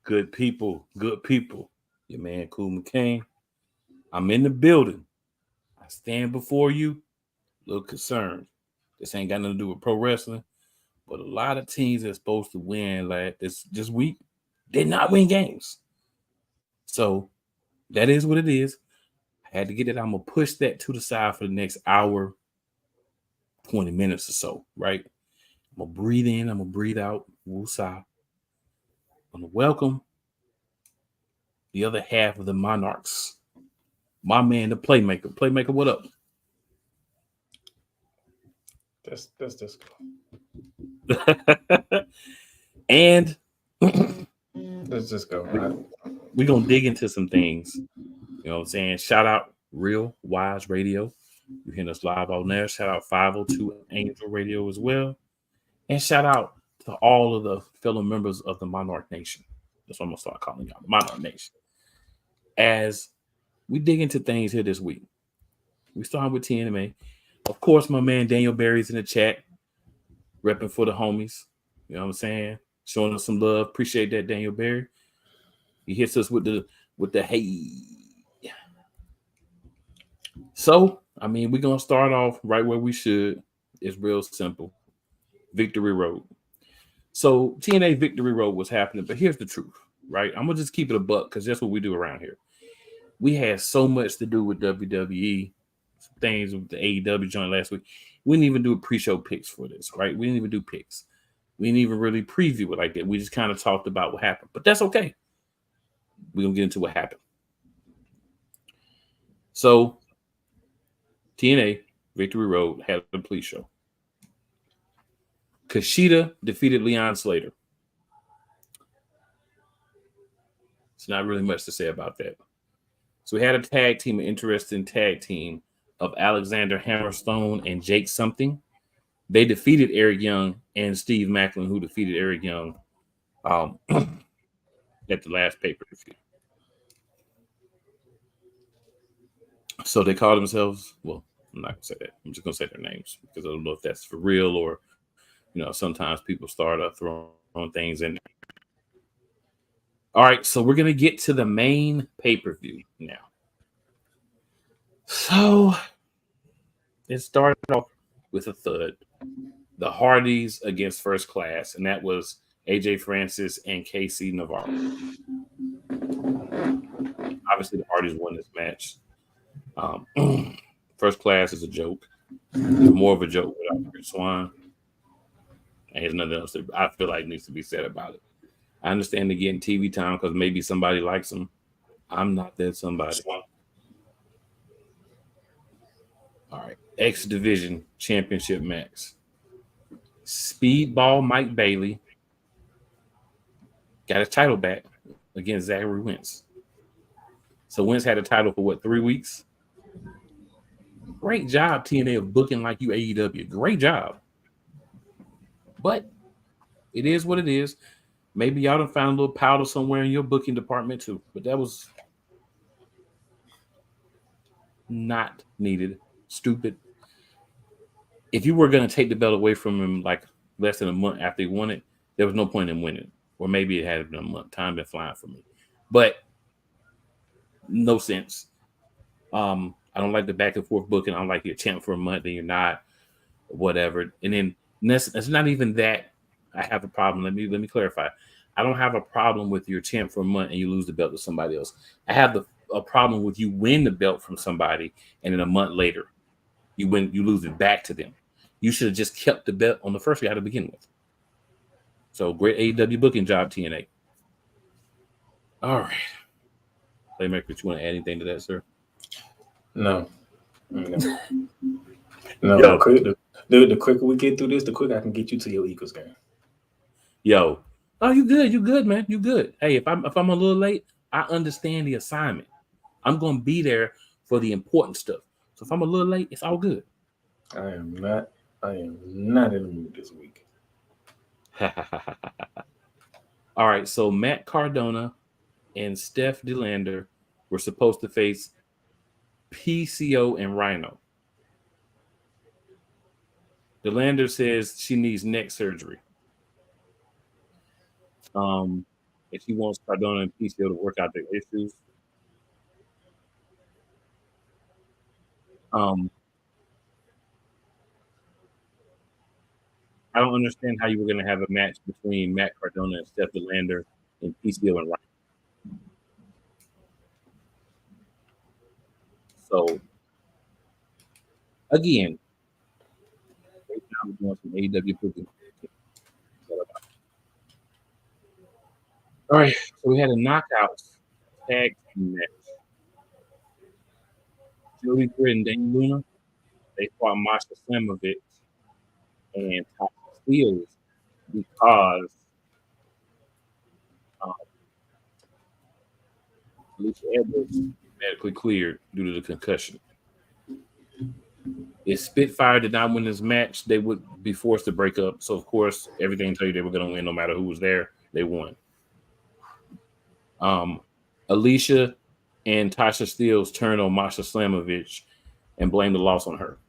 Good people, good people. Your man, Cool McCain. I'm in the building. I stand before you, a little concerned. This ain't got nothing to do with pro wrestling, but a lot of teams that's supposed to win like this week did not win games. So that is what it is. I had to get it. I'm gonna push that to the side for the next hour, 20 minutes or so, right? I'm gonna breathe in, I'm gonna breathe out. Woosah. I'm gonna welcome the other half of the Monarchs. My man, the playmaker. Playmaker, what up? That's just And let's just go. Right? we're gonna dig into some things. You know what I'm saying? Shout out Real Wise Radio. You hear us live on there. Shout out 502 Angel Radio as well. And shout out to all of the fellow members of the Monarch Nation. That's what I'm gonna start calling y'all, the Monarch Nation. As we dig into things here this week, we start with TNMA. Of course, my man Daniel Barry's in the chat, repping for the homies. You know what I'm saying? Showing us some love. Appreciate that, Daniel Barry. He hits us with the hey. So, I mean, we're gonna start off right where we should. It's real simple. Victory Road. So TNA Victory Road was happening, but here's the truth, right? I'm gonna just keep it a buck because that's what we do around here. We had so much to do with WWE, some things with the AEW joint last week. We didn't even do a pre-show picks for this, right? We didn't even do picks. We didn't even really preview it like that. We just kind of talked about what happened, but that's okay. We're gonna get into what happened. So TNA Victory Road had a pre-show. Kushida defeated Leon Slater. It's not really much to say about that. So we had a tag team, an interesting tag team of Alexander Hammerstone and Jake something. They defeated Eric Young and Steve Macklin, who defeated Eric Young at the last pay-per-view. So they call themselves, well, I'm not going to say that. I'm just going to say their names because I don't know if that's for real or, sometimes people start throwing things in there. All right, so we're going to get to the main pay-per-view now. So it started off with a thud. The Hardys against First Class, and that was AJ Francis and KC Navarro. Obviously, the Hardys won this match. First Class is a joke. It's more of a joke without Chris Swan. And there's nothing else that I feel like needs to be said about it. I understand they're getting TV time because maybe somebody likes them. I'm not that somebody. All right. X Division Championship match. Speedball Mike Bailey got his title back against Zachary Wentz. So Wentz had a title for 3 weeks? Great job, TNA, of booking like you AEW. Great job. But it is what it is. Maybe y'all done found a little powder somewhere in your booking department too. But that was not needed. Stupid. If you were going to take the belt away from him like less than a month after he won it, there was no point in winning. Or maybe it had been a month. Time been flying for me. But no sense. I don't like the back and forth booking. I don't like you're champ for a month and you're not, whatever. And then it's not even that I have a problem. Let me clarify. I don't have a problem with your champ for a month and you lose the belt to somebody else. I have a problem with you win the belt from somebody and then a month later you lose it back to them. You should have just kept the belt on the first guy to begin with. So great AEW booking job, TNA. All right. Playmaker, you want to add anything to that, sir? No. No. The quicker we get through this, the quicker I can get you to your Eagles game. Yo. Oh, you good. You good, man. You good. Hey, if I'm a little late, I understand the assignment. I'm going to be there for the important stuff. So if I'm a little late, it's all good. I am not in the mood this week. All right, so Matt Cardona and Steph DeLander were supposed to face PCO and Rhino. DeLander says she needs neck surgery. and she wants Cardona and PCO to work out their issues. I don't understand how you were going to have a match between Matt Cardona and Steph Delander and PCO and Ryan. So, again, right now we're doing some AEW cooking. All right, so we had a knockout tag team match. Jody Britt and Dane Luna, they fought Masha Slamovich and Tasha Steelz because Alicia Edwards medically cleared due to the concussion. If Spitfire did not win this match, they would be forced to break up. So, of course, everything told you they were going to win no matter who was there. They won. Alicia and Tasha Steelz turned on Masha Slamovich and blamed the loss on her.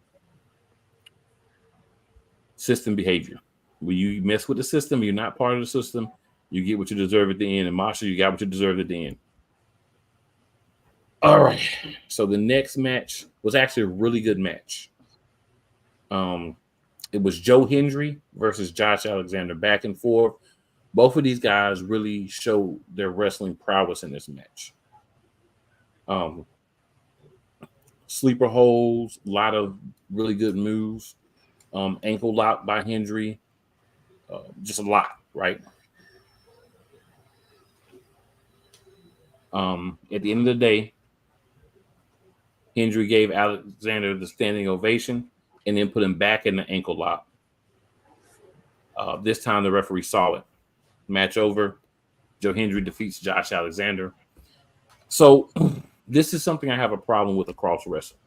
System behavior. When you mess with the system, you're not part of the system, you get what you deserve at the end. And Masha, you got what you deserved at the end. All right. So the next match was actually a really good match. It was Joe Hendry versus Josh Alexander, back and forth. Both of these guys really showed their wrestling prowess in this match. Sleeper holds, a lot of really good moves. Ankle lock by Hendry, just a lot, right? At the end of the day, Hendry gave Alexander the standing ovation and then put him back in the ankle lock. This time the referee saw it. Match over. Joe Hendry defeats Josh Alexander. So this is something I have a problem with across wrestling,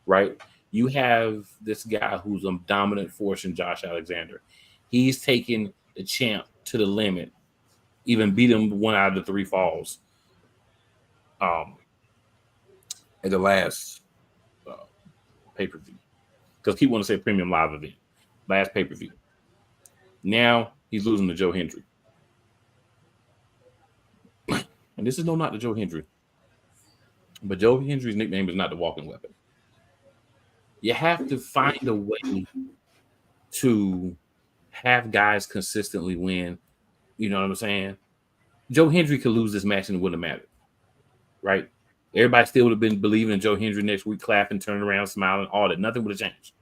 right? You have this guy who's a dominant force in Josh Alexander. He's taken the champ to the limit, even beat him 1 out of the 3 falls at the last pay-per-view. Because people want to say premium live event. Last pay-per-view. Now he's losing to Joe Hendry. And this is no knock to Joe Hendry. But Joe Hendry's nickname is not the walking weapon. You have to find a way to have guys consistently win. You know what I'm saying? Joe Hendry could lose this match and it wouldn't have mattered. Right? Everybody still would have been believing in Joe Hendry next week, clapping, turning around, smiling, all that. Nothing would have changed.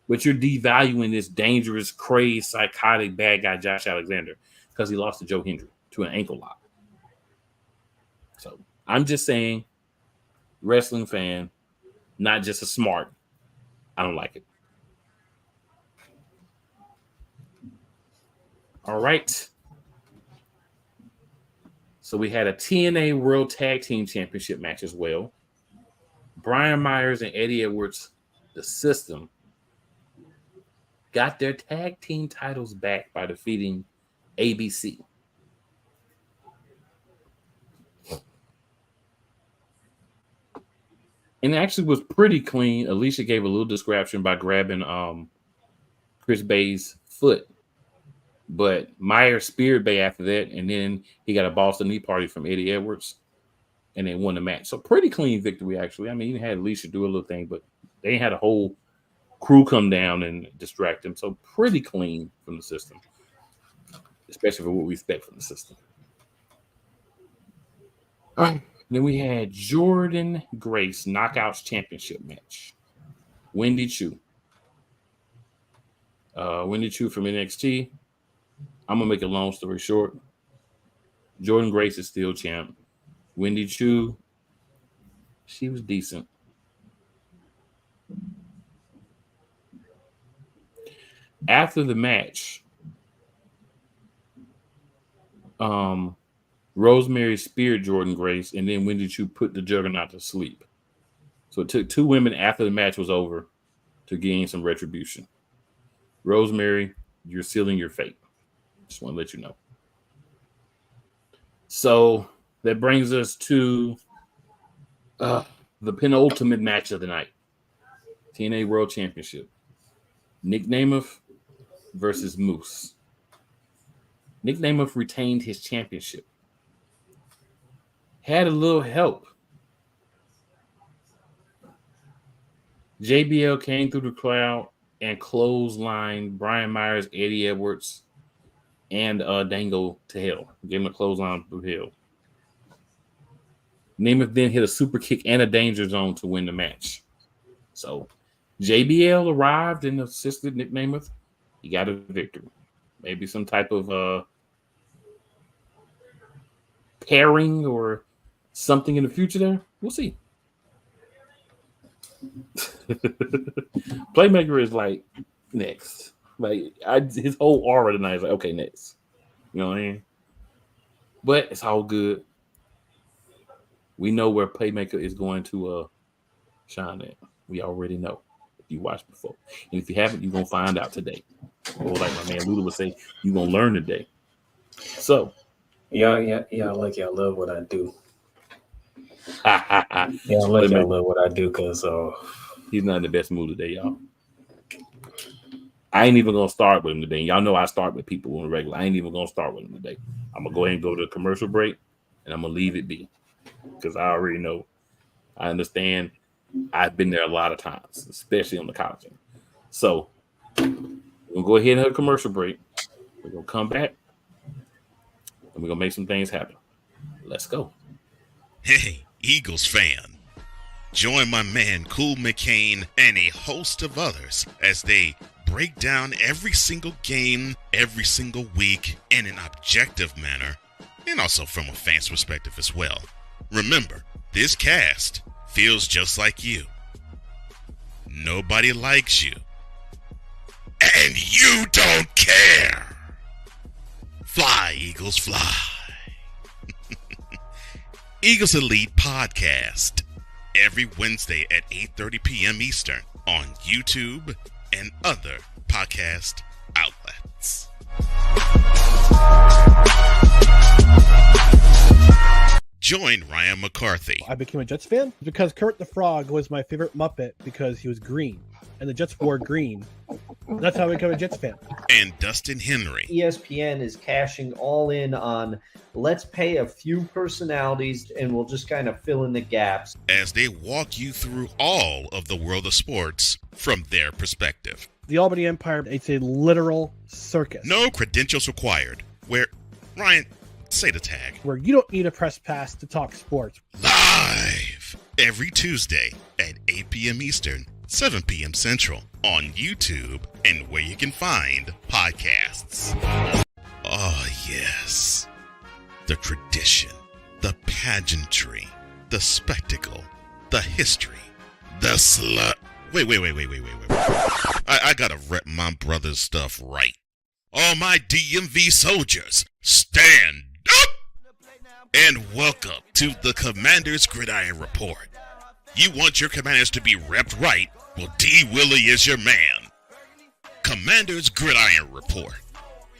But you're devaluing this dangerous, crazed, psychotic, bad guy, Josh Alexander, because he lost to Joe Hendry to an ankle lock. So I'm just saying, wrestling fan, not just a smart. I don't like it. All right. So we had a TNA World Tag Team Championship match as well. Brian Myers and Eddie Edwards, the System, got their tag team titles back by defeating ABC. And it actually was pretty clean. Alicia gave a little distraction by grabbing Chris Bay's foot. But Myers speared Bay after that, and then he got a Boston knee party from Eddie Edwards, and they won the match. So pretty clean victory, actually. I mean, you had Alicia do a little thing, but they had a whole crew come down and distract him. So pretty clean from the System, especially for what we expect from the System. All right. Then we had Jordan Grace Knockouts Championship match. Wendy Chu. Wendy Chu from NXT. I'm going to make a long story short. Jordan Grace is still champ. Wendy Chu, she was decent. After the match, Rosemary speared Jordan Grace, and then Wendy Chu put the Juggernaut to sleep. So it took 2 women after the match was over to gain some retribution. Rosemary, you're sealing your fate. Just want to let you know. So that brings us to the penultimate match of the night. TNA World Championship. Nick Namath versus Moose. Nick Namath retained his championship. Had a little help. JBL came through the crowd and clotheslined Brian Myers, Eddie Edwards, and Dango to hell. Gave him a clothesline through hell. Namath then hit a super kick and a danger zone to win the match. So JBL arrived and assisted Nick Namath. He got a victory. Maybe some type of pairing or something in the future there. We'll see. Playmaker is like next. Like his whole aura tonight is like, okay, next. You know what I mean? But it's all good. We know where Playmaker is going to shine at. We already know if you watched before. And if you haven't, you're going to find out today. Or like my man Luda would say, you're going to learn today. So. Yeah, like y'all love what I do. Yeah, like y'all love what I do because he's not in the best mood today, y'all. I ain't even going to start with him today. Y'all know I start with people on the regular. I ain't even going to start with him today. I'm going to go ahead and go to the commercial break, and I'm going to leave it be. Because I already know. I understand. I've been there a lot of times, especially on the college end. So, we're going to go ahead and have a commercial break. We're going to come back, and we're going to make some things happen. Let's go. Hey, Eagles fan. Join my man Cool McCain and a host of others as they break down every single game, every single week in an objective manner, and also from a fan's perspective as well. Remember, this cast feels just like you. Nobody likes you. And you don't care. Fly, Eagles, fly. Eagles Elite Podcast. Every Wednesday at 8:30 p.m. Eastern on YouTube and other podcast outlets. Join Ryan McCarthy. I became a Jets fan because Kermit the Frog was my favorite Muppet because he was green, and the Jets wore green. That's how I became a Jets fan. And Dustin Henry. ESPN is cashing all in on let's pay a few personalities and we'll just kind of fill in the gaps. As they walk you through all of the world of sports from their perspective. The Albany Empire, it's a literal circus. No credentials required. Where, Ryan, say the tag. Where you don't need a press pass to talk sports. Live every Tuesday at 8 p.m. Eastern, 7 p.m. Central on YouTube and where you can find podcasts. Oh, yes. The tradition, the pageantry, the spectacle, the history, the slut. Wait. I gotta rep my brother's stuff right. All my DMV soldiers, stand up! And welcome to the Commander's Gridiron Report. You want your commanders to be repped right? Well, D. Willie is your man. Commander's Gridiron Report.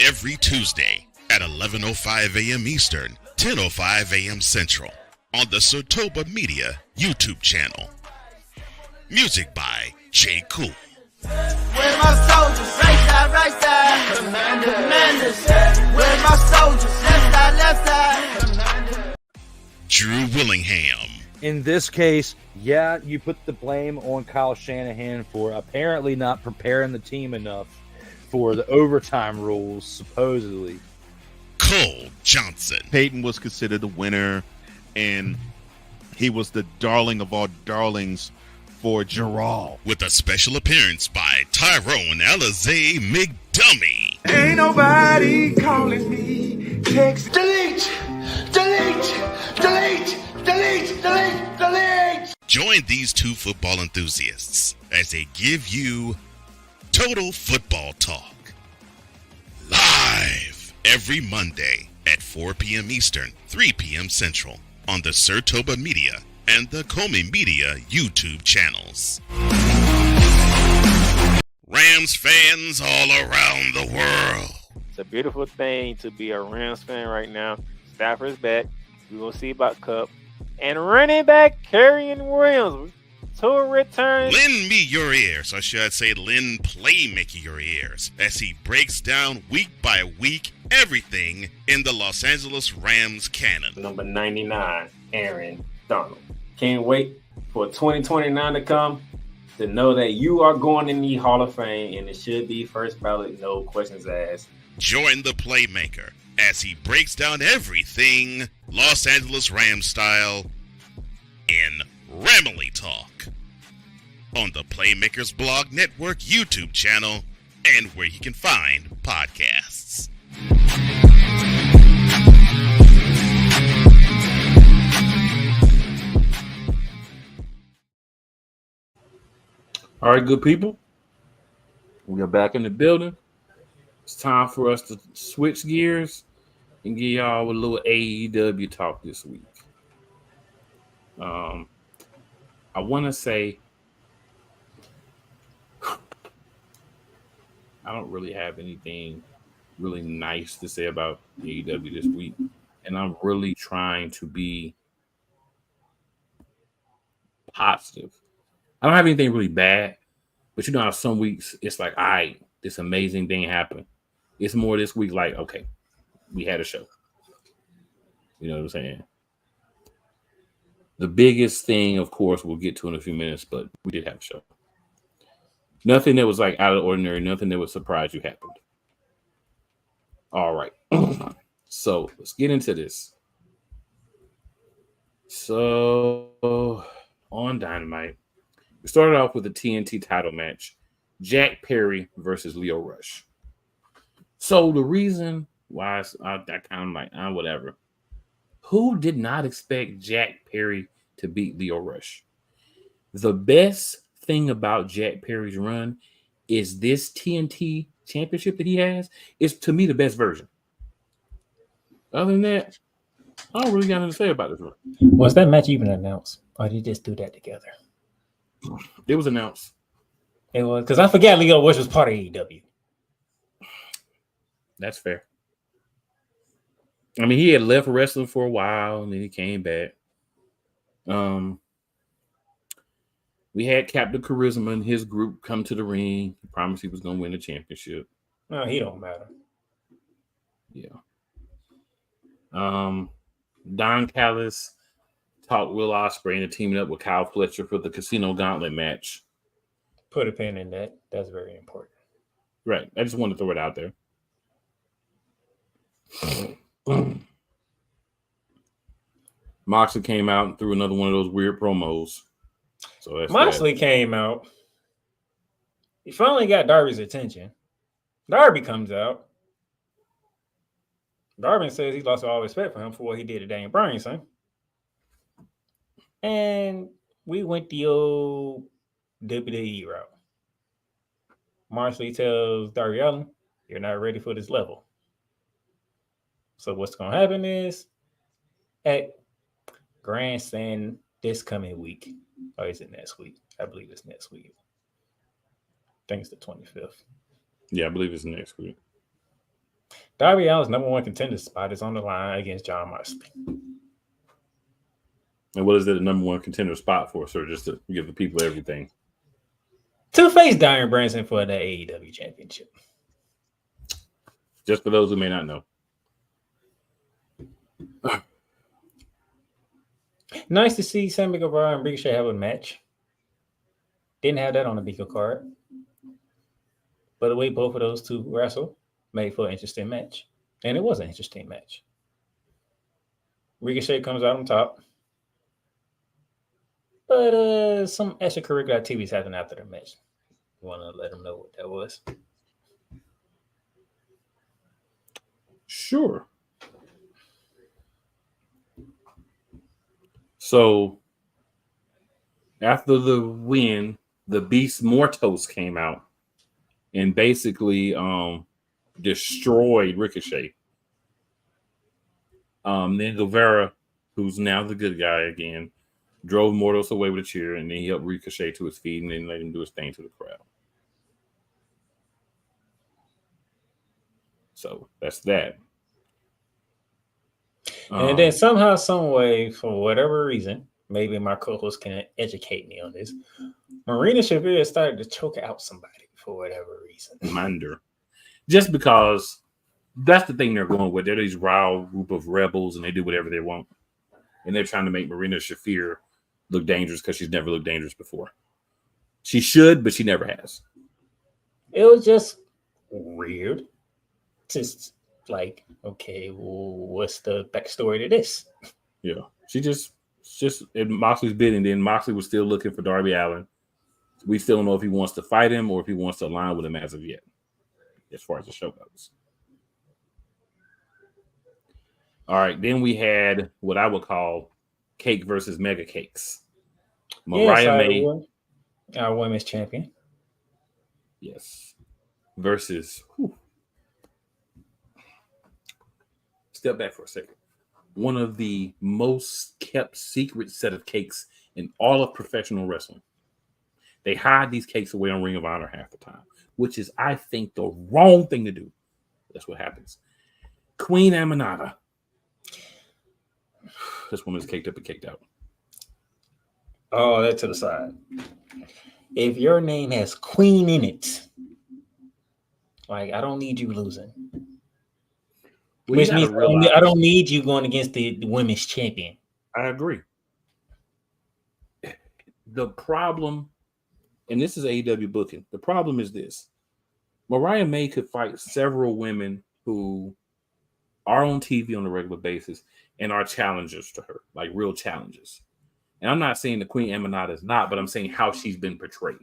Every Tuesday at 11:05 a.m. Eastern, 10:05 a.m. Central on the Sotoba Media YouTube channel. Music by J. Cool. Where my soldiers? Right side. Commanders. Where my soldiers? Left side. Drew Willingham. In this case, yeah, you put the blame on Kyle Shanahan for apparently not preparing the team enough for the overtime rules, supposedly. Cole Johnson. Peyton was considered the winner, and he was the darling of all darlings for Gerald. With a special appearance by Tyrone Alizé McDummy. Ain't nobody calling me. Text. Delete. Join these two football enthusiasts as they give you Total Football Talk. Live every Monday at 4 p.m. Eastern, 3 p.m. Central on the Sotoba Media and the Comey Media YouTube channels. Rams fans all around the world. It's a beautiful thing to be a Rams fan right now. Stafford's back. We will see about Cup. And running back Kerryon Williams. to return. Lend me your ears, or should I say lend Playmaker your ears, as he breaks down week by week everything in the Los Angeles Rams canon. Number 99, Aaron Donald. Can't wait for 2029 to come to know that you are going in the Hall of Fame, and it should be first ballot, no questions asked. Join the Playmaker as he breaks down everything Los Angeles Rams style in Ramily Talk on the Playmakers Blog Network YouTube channel and where you can find podcasts. All right, good people. We are back in the building. It's time for us to switch gears and give y'all a little AEW talk this week. I want to say I don't really have anything really nice to say about AEW this week, and I'm really trying to be positive. I don't have anything really bad, but you know how some weeks it's like, all right, this amazing thing happened. It's more this week like, okay, we had a show. You know what I'm saying? The biggest thing, of course, we'll get to in a few minutes, but we did have a show. Nothing that was like out of the ordinary, nothing that would surprise you happened. All right. So let's get into this. So on Dynamite, we started off with the TNT title match, Jack Perry versus Lio Rush. So the reason why I kind of like, whatever. Who did not expect Jack Perry to beat Lio Rush? The best thing about Jack Perry's run is this TNT championship that he has is, to me, the best version. Other than that, I don't really got nothing to say about this one. Was that match even announced, or did you just do that together? It was announced. It was, because I forgot Lio Rush was part of AEW. That's fair. I mean, he had left wrestling for a while, and then he came back. We had Captain Charisma and his group come to the ring. He promised he was going to win the championship. No, he don't matter. Yeah. Don Callis talked Will Ospreay into teaming up with Kyle Fletcher for the Casino Gauntlet match. Put a pin in that. That's very important. Right. I just wanted to throw it out there. Moxley came out and threw another one of those weird promos. So that's Moxley came out. He finally got Darby's attention. Darby comes out. Darby says he lost all respect for him for what he did to Daniel Bryan, son. And we went the old WWE route. Moxley tells Darby Allin, "You're not ready for this level." So what's going to happen is at Grandstand this coming week, or is it next week? I believe it's next week. I think it's the 25th. Yeah, I believe it's next week. Darby Allin's number one contender spot is on the line against John Moxley. And what is it the number one contender spot for, sir? Just to give the people everything. To face Daniel Bryan for the AEW championship. Just for those who may not know. Nice to see Sammy Guevara and Ricochet have a match. Didn't have that on the Biko card. But the way both of those two wrestle made for an interesting match. And it was an interesting match. Ricochet comes out on top. But some extracurricular activities happened after the match. You want to let them know what that was? Sure. So, after the win, the Beast Mortos came out and basically destroyed Ricochet. Then Guevara, who's now the good guy again, drove Mortos away with a chair, and then he helped Ricochet to his feet and then let him do his thing to the crowd. So, that's that. And then somehow, some way, for whatever reason, maybe my co-host can educate me on this. Marina Shafir started to choke out somebody for whatever reason. Reminder. Just because that's the thing they're going with. They're these raw group of rebels and they do whatever they want. And they're trying to make Marina Shafir look dangerous because she's never looked dangerous before. She should, but she never has. It was just weird. Just like, okay, well, what's the backstory to this? Yeah. She just at Moxley's bidding. Then Moxley was still looking for Darby Allin. We still don't know if he wants to fight him or if he wants to align with him as of yet, as far as the show goes. All right, then we had what I would call cake versus mega cakes. Mariah May, our women's champion. yes, versus. Step back for a second. One of the most kept secret set of cakes in all of professional wrestling. They hide these cakes away on Ring of Honor half the time, which is, I think, the wrong thing to do. That's what happens. Queen Aminata. This woman's caked up and caked out. Oh, that to the side. If your name has Queen in it, like, I don't need you losing. Well, which means I don't need you going against the women's champion. I agree. The problem, and this is AEW booking, the problem is this. Mariah May could fight several women who are on TV on a regular basis and are challengers to her, like real challenges. And I'm not saying the Queen Aminata is not, but I'm saying how she's been portrayed.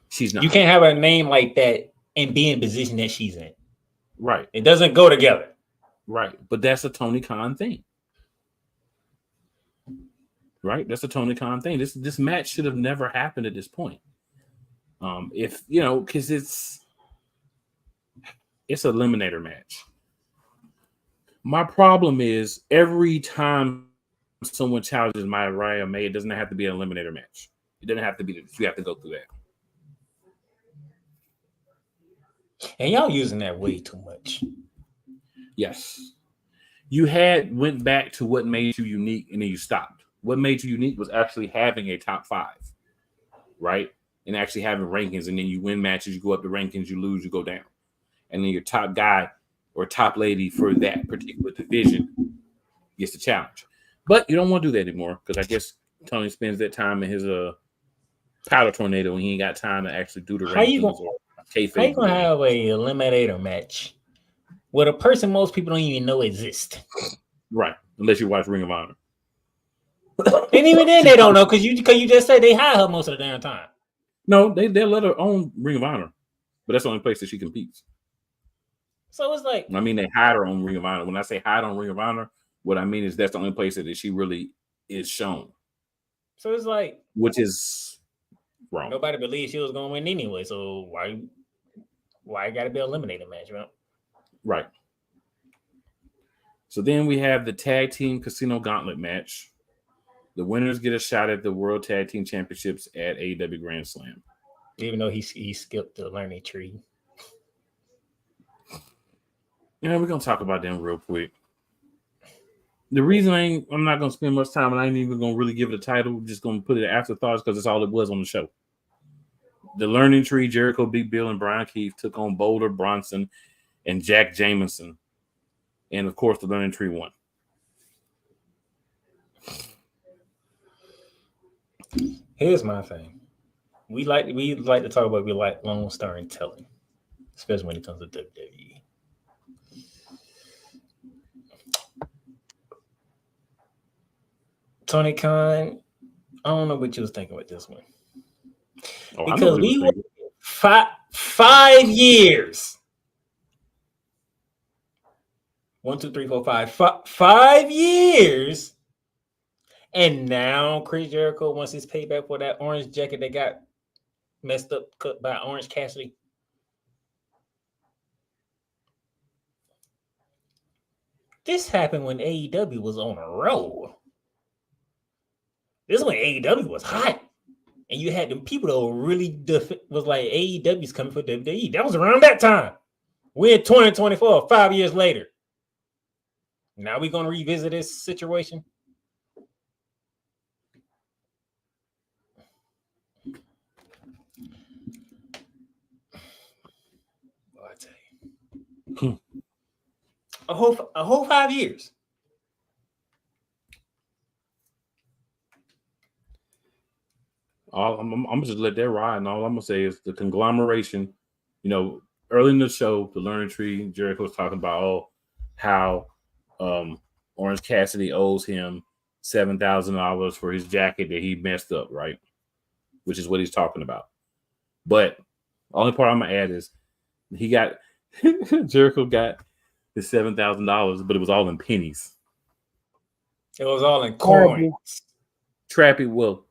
She's not. You can't have a name like that and be in the position that she's in. Right. It doesn't go together. Right. But that's a Tony Khan thing. Right? That's a Tony Khan thing. This match should have never happened at this point. If, you know, because it's an eliminator match. My problem is every time someone challenges Mariah May, it doesn't have to be an eliminator match. It doesn't have to be. You have to go through that. And y'all using that way too much. Yes. You went back to what made you unique and then you stopped. What made you unique was actually having a top 5, right? And actually having rankings, and then you win matches, you go up the rankings, you lose, you go down. And then your top guy or top lady for that particular division gets the challenge. But you don't want to do that anymore because I guess Tony spends that time in his powder tornado and he ain't got time to actually do the rankings. How you gonna have a eliminator match with a person most people don't even know exist? Right, unless you watch Ring of Honor. And even then they don't know because you just said they hire her most of the damn time. No, they let her own Ring of Honor, but that's the only place that she competes. So it's like, I mean, they hide her on Ring of Honor. When I say hide on Ring of Honor, what I mean is that's the only place that she really is shown. So it's like, which is wrong. Nobody believed she was going to win anyway. So why got to be an eliminator match, man? Right. So then we have the tag team casino gauntlet match. The winners get a shot at the World Tag Team Championships at AEW Grand Slam. Even though he skipped the learning tree. Yeah, we're going to talk about them real quick. The reason I'm not going to spend much time and I ain't even going to really give it a title, we're just going to put it afterthoughts because that's all it was on the show. The learning tree, Jericho, Big Bill, and Brian Keith took on Boulder, Bronson, and Jack Jameson. And, of course, the learning tree won. Here's my thing. We like to talk about long storytelling, especially when it comes to WWE. Tony Khan, I don't know what you was thinking with this one. Because we were 5 years. 1, 2, 3, 4, 5. 5 years. And now Chris Jericho wants his payback for that orange jacket that got messed up, cut by Orange Cassidy. This happened when AEW was on a roll. This is when AEW was hot. And you had them people that were really was like, AEW's coming for WWE. That was around that time. We're in 2024, 5 years later. Now we're going to revisit this situation. A whole 5 years. I'm just let that ride, and all I'm gonna say is the conglomeration. You know, early in the show, the Learning Tree, Jericho was talking about how Orange Cassidy owes him $7,000 for his jacket that he messed up, right? Which is what he's talking about. But the only part I'm gonna add is he got Jericho got his $7,000, but it was all in pennies. It was all in coins. Trappy, well,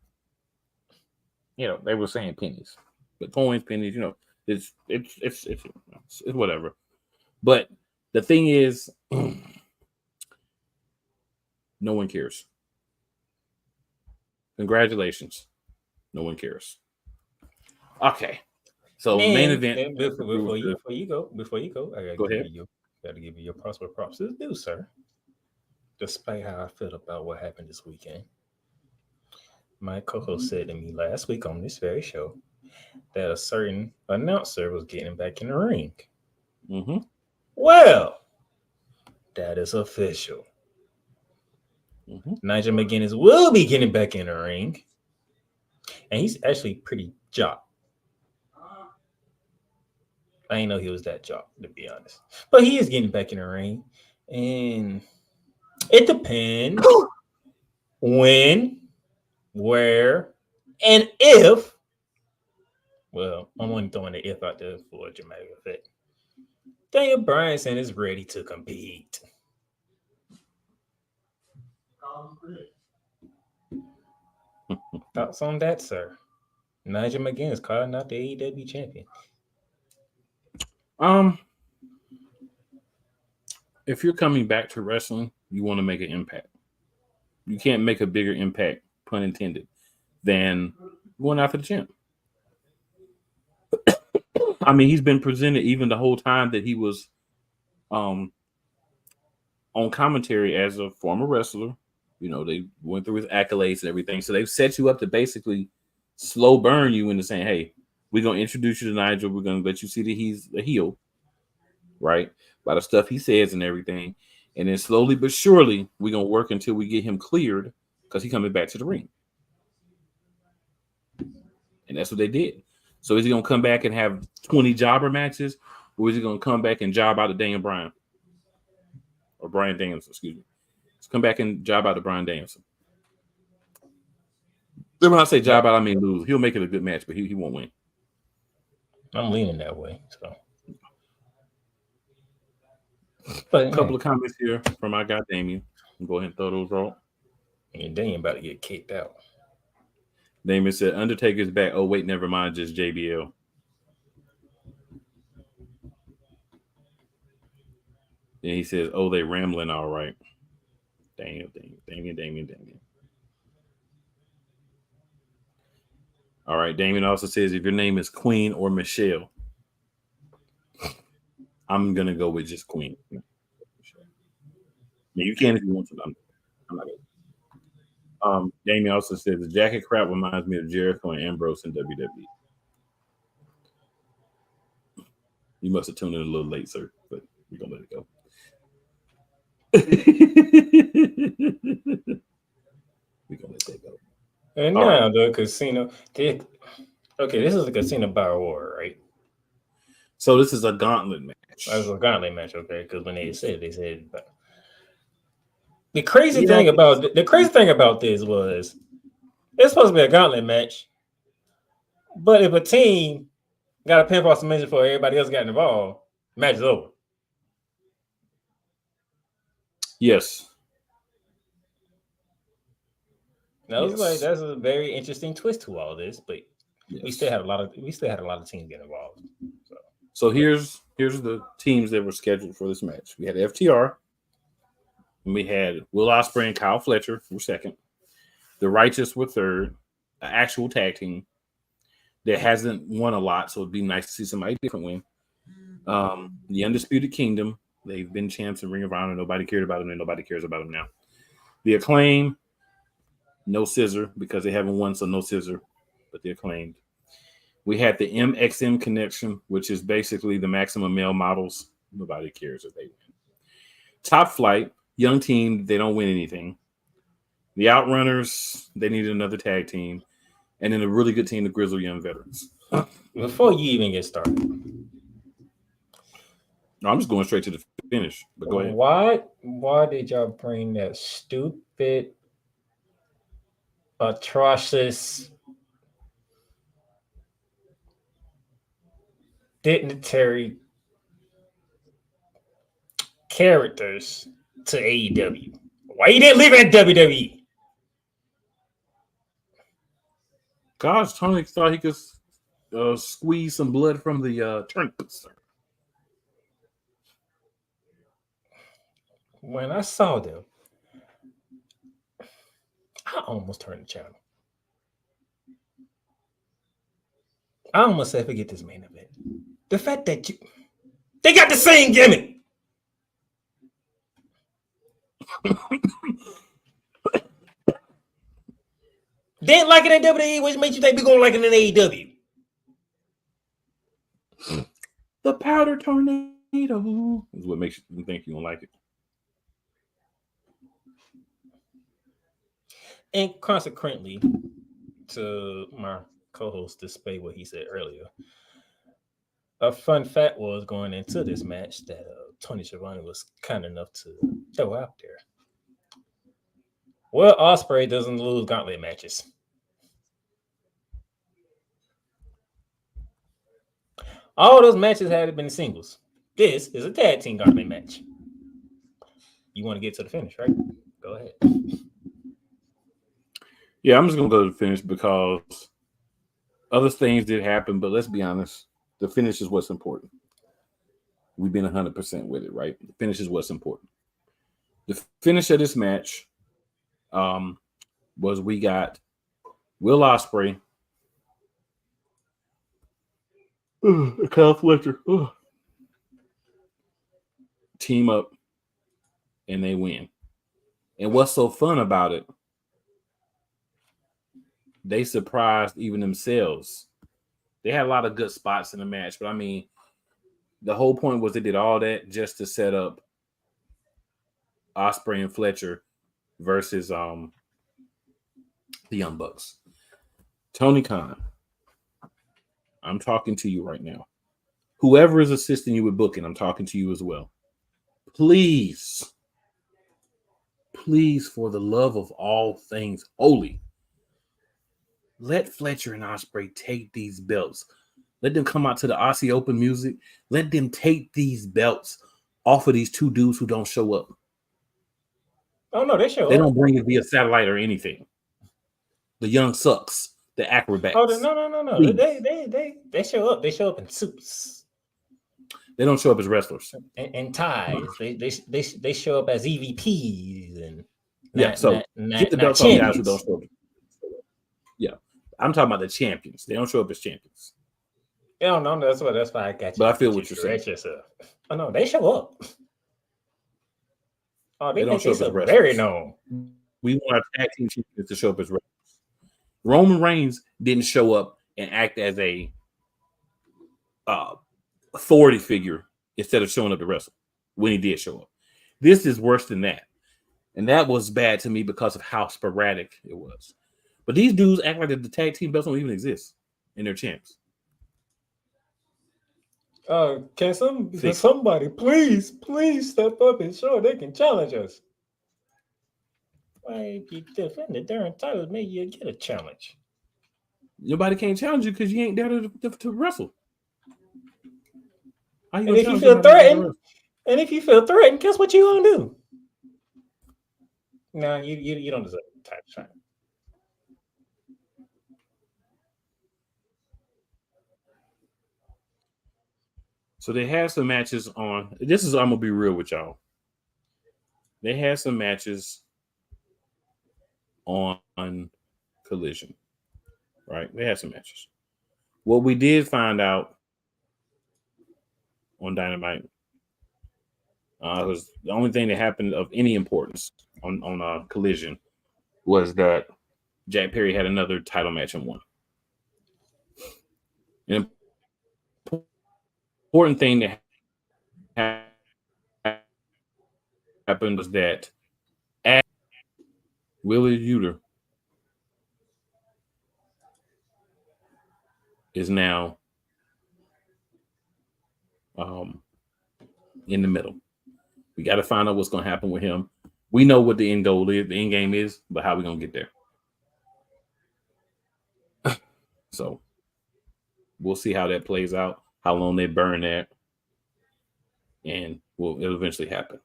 you know, they were saying pennies, but coins, pennies, you know, it's whatever. But the thing is, no one cares. Congratulations, no one cares. Okay, so main event. Before you go, I Go ahead. gotta give you your props to do, sir. Despite how I feel about what happened this weekend. My co-host said to me last week on this very show that a certain announcer was getting back in the ring. Mm-hmm. Well, that is official. Mm-hmm. Nigel McGuinness will be getting back in the ring. And he's actually pretty job. I didn't know he was that job, to be honest. But he is getting back in the ring. And it depends when, where, and if. Well, I'm only throwing the if out there for a dramatic effect. Daniel Bryanson is ready to compete. Thoughts on that, sir? Nigel McGuinness calling out the AEW champion. If you're coming back to wrestling, you want to make an impact. You can't make a bigger impact, pun intended, than going after the champ. I mean, he's been presented even the whole time that he was on commentary as a former wrestler. You know, they went through his accolades and everything. So they've set you up to basically slow burn you into saying, hey, we're going to introduce you to Nigel. We're going to let you see that he's a heel, right? By the stuff he says and everything. And then slowly but surely, we're going to work until we get him cleared because he's coming back to the ring. And that's what they did. So is he going to come back and have 20 jobber matches? Or is he going to come back and job out of Daniel Bryan? Or Bryan Danielson, excuse me. Let's come back and job out to Bryan Danielson. Then when I say job out, I mean lose. He'll make it a good match, but he won't win. I'm leaning that way. So, but a couple of comments here from our guy Damien. Go ahead and throw those out. And Damien about to get kicked out. Damien said, Undertaker's back. Oh, wait, never mind, just JBL. Then he says, oh, they rambling all right. Damien. All right, Damien also says, if your name is Queen or Michelle, I'm going to go with just Queen. Yeah, you can if you want to. I'm not going to. Damien also says, the jacket crap reminds me of Jericho and Ambrose in WWE. You must have tuned in a little late, sir, but we're going to let it go. We're going to let that go. And now the casino. Okay, this is a casino battle war, right? So this is a gauntlet match. It's a gauntlet match, okay? Because when they said, but the crazy thing about this was it's supposed to be a gauntlet match, but if a team got a pinfall submission before everybody else got involved, the match is over. Yes. That's a very interesting twist to all this, but we still had a lot of teams get involved. So here's the teams that were scheduled for this match. We had FTR, and we had Will Ospreay and Kyle Fletcher were second. The Righteous were third, an actual tag team that hasn't won a lot, so it'd be nice to see somebody different win. The Undisputed Kingdom, they've been champs in Ring of Honor. Nobody cared about them, and nobody cares about them now. The Acclaim, no scissor because they haven't won, so no scissor, but they're Acclaimed. We had the MXM Connection, which is basically the Maximum Male Models Nobody cares if they win. Top Flight, young team, they don't win anything. The Outrunners, they needed another tag team. And then a really good team, the Grizzled Young Veterans. Before you even get started, No, I'm just going straight to the finish. But go ahead. Why did y'all bring that stupid, atrocious, dignitary characters to AEW? Why you didn't leave it at WWE? Gosh, Tony thought he could squeeze some blood from the turnip. When I saw them, I almost turned the channel. I almost said, forget this main event. The fact that they got the same gimmick. Didn't like it in WWE, which makes you think we're going to like it in AEW. The powder tornado is what makes you think you don't like it. And consequently, to my co-host display what he said earlier, a fun fact was going into this match that Tony Schiavone was kind enough to throw out there. Well, Ospreay doesn't lose gauntlet matches. All those matches had been singles. This is a tag team gauntlet match. You want to get to the finish, right? Go ahead. Yeah, I'm just going to go to the finish because other things did happen, but let's be honest. The finish is what's important. We've been 100% with it, right? The finish is what's important. The finish of this match was we got Will Ospreay, Kyle Fletcher, team up, and they win. And what's so fun about it, they surprised even themselves. They had a lot of good spots in the match, but I mean, the whole point was they did all that just to set up Ospreay and Fletcher versus the Young Bucks. Tony Khan, I'm talking to you right now. Whoever is assisting you with booking, I'm talking to you as well. Please, for the love of all things holy, let Fletcher and Ospreay take these belts. Let them come out to the Aussie Open music. Let them take these belts off of these two dudes who don't show up. Oh, no, they show up. They don't bring it via satellite or anything. The Young Sucks, the acrobats. Oh, no. They show up. They show up in suits. They don't show up as wrestlers. And ties. They show up as EVPs. And get the belts on guys who don't show up. Yeah. I'm talking about the champions. They don't show up as champions. Yeah, no, that's why I got you. But I feel what you're saying. Yourself. Oh no, they show up. Oh, they don't show up as wrestlers. Very known. We want our tag team champions to show up as wrestlers. Roman Reigns didn't show up and act as a authority figure instead of showing up to wrestle when he did show up. This is worse than that. And that was bad to me because of how sporadic it was. But these dudes act like the tag team belts don't even exist and they're champs. Can somebody please step up and show they can challenge us? Why, if you defend the darn title, maybe you get a challenge. Nobody can't challenge you because you ain't there to wrestle. And if you feel threatened, guess what you gonna do? No, you don't deserve the title shot. So they had some matches on. I'm gonna be real with y'all. They had some matches on Collision, right? They had some matches. What we did find out on Dynamite was the only thing that happened of any importance on Collision was that Jack Perry had another title match and won. An important thing that happened was that Willie Uter is now in the middle. We got to find out what's going to happen with him. We know what the end goal is, the end game is, but how we going to get there? So we'll see how that plays out, how long they burn that, and it'll eventually happen.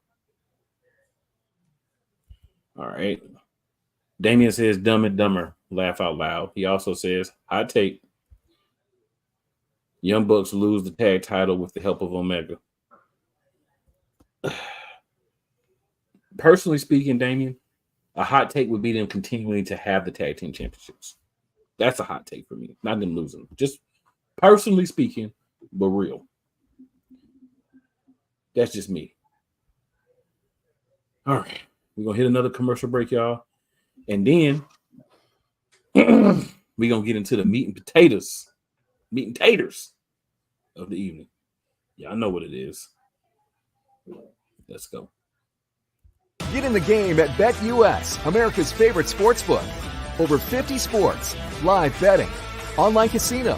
All right. Damien says, Dumb and Dumber, laugh out loud. He also says, hot take, Young Bucks lose the tag title with the help of Omega. Personally speaking, Damien, a hot take would be them continuing to have the tag team championships. That's a hot take for me. Not them losing. Just personally speaking, but real. That's just me. All right. We're going to hit another commercial break, y'all. And then we're going to get into the meat and taters of the evening. Y'all know what it is. Let's go. Get in the game at BetUS, America's favorite sportsbook. Over 50 sports, live betting, online casino,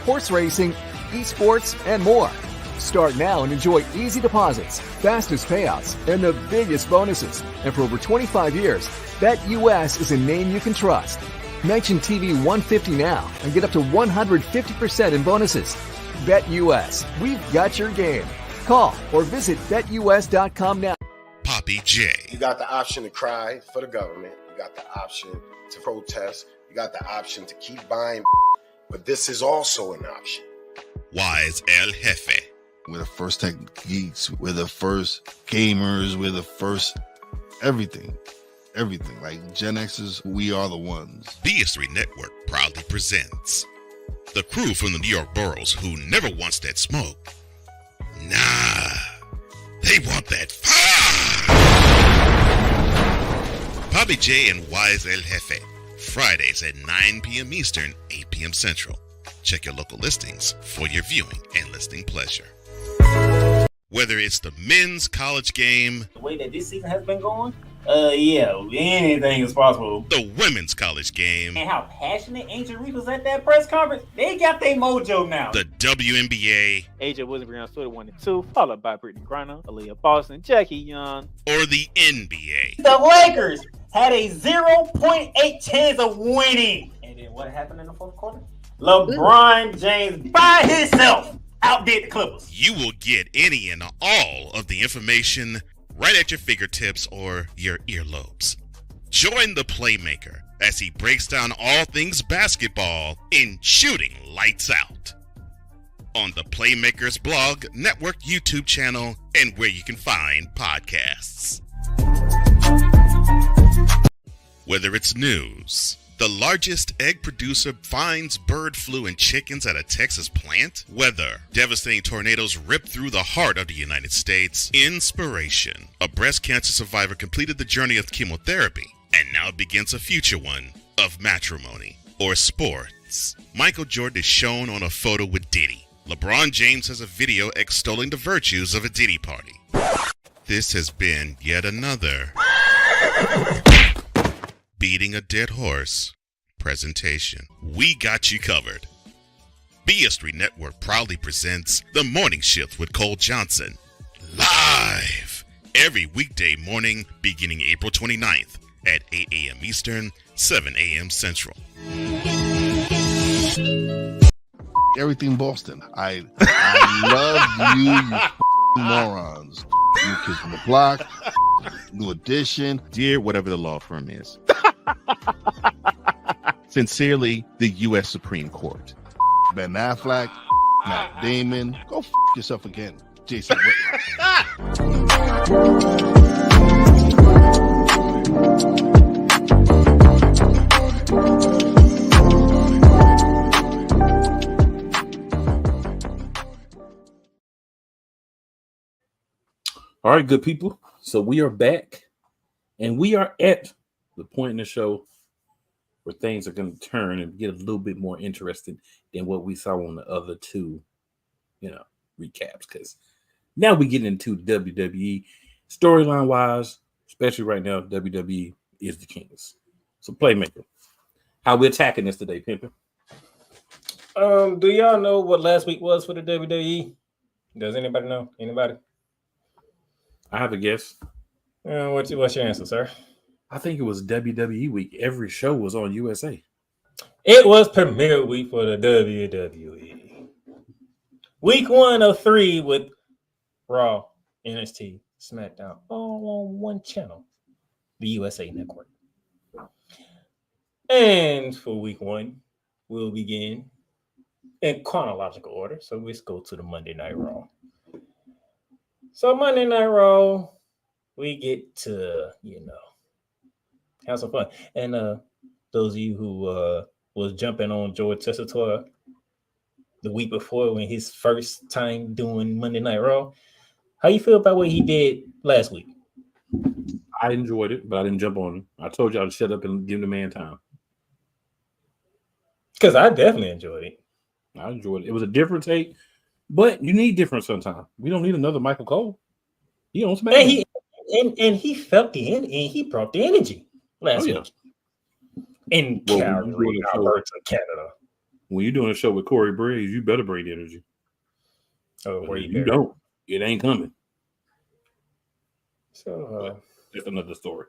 horse racing, esports, and more. Start now and enjoy easy deposits, fastest payouts, and the biggest bonuses. And for over 25 years, BetUS is a name you can trust. Mention TV 150 now and get up to 150% in bonuses. BetUS, we've got your game. Call or visit BetUS.com now. Poppy J. You got the option to cry for the government. You got the option to protest. You got the option to keep buying. But this is also an option. Wise El Jefe. We're the first tech geeks. We're the first gamers. We're the first everything. Everything. Like Gen X's, we are the ones. BS3 Network proudly presents the crew from the New York boroughs who never wants that smoke. Nah, they want that fire. Poppy J and Wise El Jefe. Fridays at 9 p.m. Eastern, 8 p.m. Central. Check your local listings for your viewing and listening pleasure. Whether it's the men's college game, The way that this season has been going, yeah, anything is possible. the women's college game, And how passionate Angel Reese was at that press conference, they got their mojo now. the WNBA, AJ Williams on Twitter 1 and 2, followed by Brittany Griner, Aaliyah Boston, Jackie Young. or the NBA. The Lakers had a 0.8 chance of winning. And then what happened in the fourth quarter? LeBron James by himself outdid the Clippers. You will get any and all of the information right at your fingertips or your earlobes. Join the Playmaker as he breaks down all things basketball in Shooting Lights Out on the Playmaker's blog, network, YouTube channel, and where you can find podcasts. Whether it's news, the largest egg producer finds bird flu in chickens at a Texas plant, weather, devastating tornadoes rip through the heart of the United States, inspiration, a breast cancer survivor completed the journey of chemotherapy, and now begins a future one of matrimony or sports. Michael Jordan is shown on a photo with Diddy. LeBron James has a video extolling the virtues of a Diddy party. This has been yet another Beating a Dead Horse presentation. We got you covered. BS3 Network proudly presents The Morning Shift with Cole Johnson. Live every weekday morning beginning April 29th at 8 a.m. Eastern, 7 a.m. Central. Everything Boston. I love you morons. New Kids from the Block, New Edition, dear whatever the law firm is. Sincerely, the U.S. Supreme Court. Ben Affleck, Matt Damon, go yourself again, Jason Whitlock. All right, good people. So we are back, and we are at the point in the show where things are going to turn and get a little bit more interesting than what we saw on the other two, recaps. Because now we get into WWE Storyline wise, especially right now, WWE is the kings. So playmaker. How we attacking this today, Pimpin'? Do y'all know what last week was for the WWE? Does anybody know? Anybody? I have a guess. What's your answer, sir? I think it was WWE week. Every show was on USA. It was premiere week for the WWE. Week 1 of 3 with Raw, NXT, Smackdown, all on one channel, the USA Network. And for week 1, we'll begin in chronological order. So let's go to the Monday Night Raw. So Monday Night Raw, we get to, have some fun. And those of you who was jumping on George Tessitore the week before when his first time doing Monday Night Raw, how you feel about what he did last week? I enjoyed it, but I didn't jump on him. I told y'all to shut up and give the man time. Because I definitely enjoyed it. I enjoyed it. It was a different take, but you need different sometimes. We don't need another Michael Cole. He on Smackdown. And he felt the and he brought the energy last week. In Calgary, Alberta, Canada. When you're doing a show with Corey Graves, you better bring the energy. Oh, where you don't, it ain't coming. So that's another story.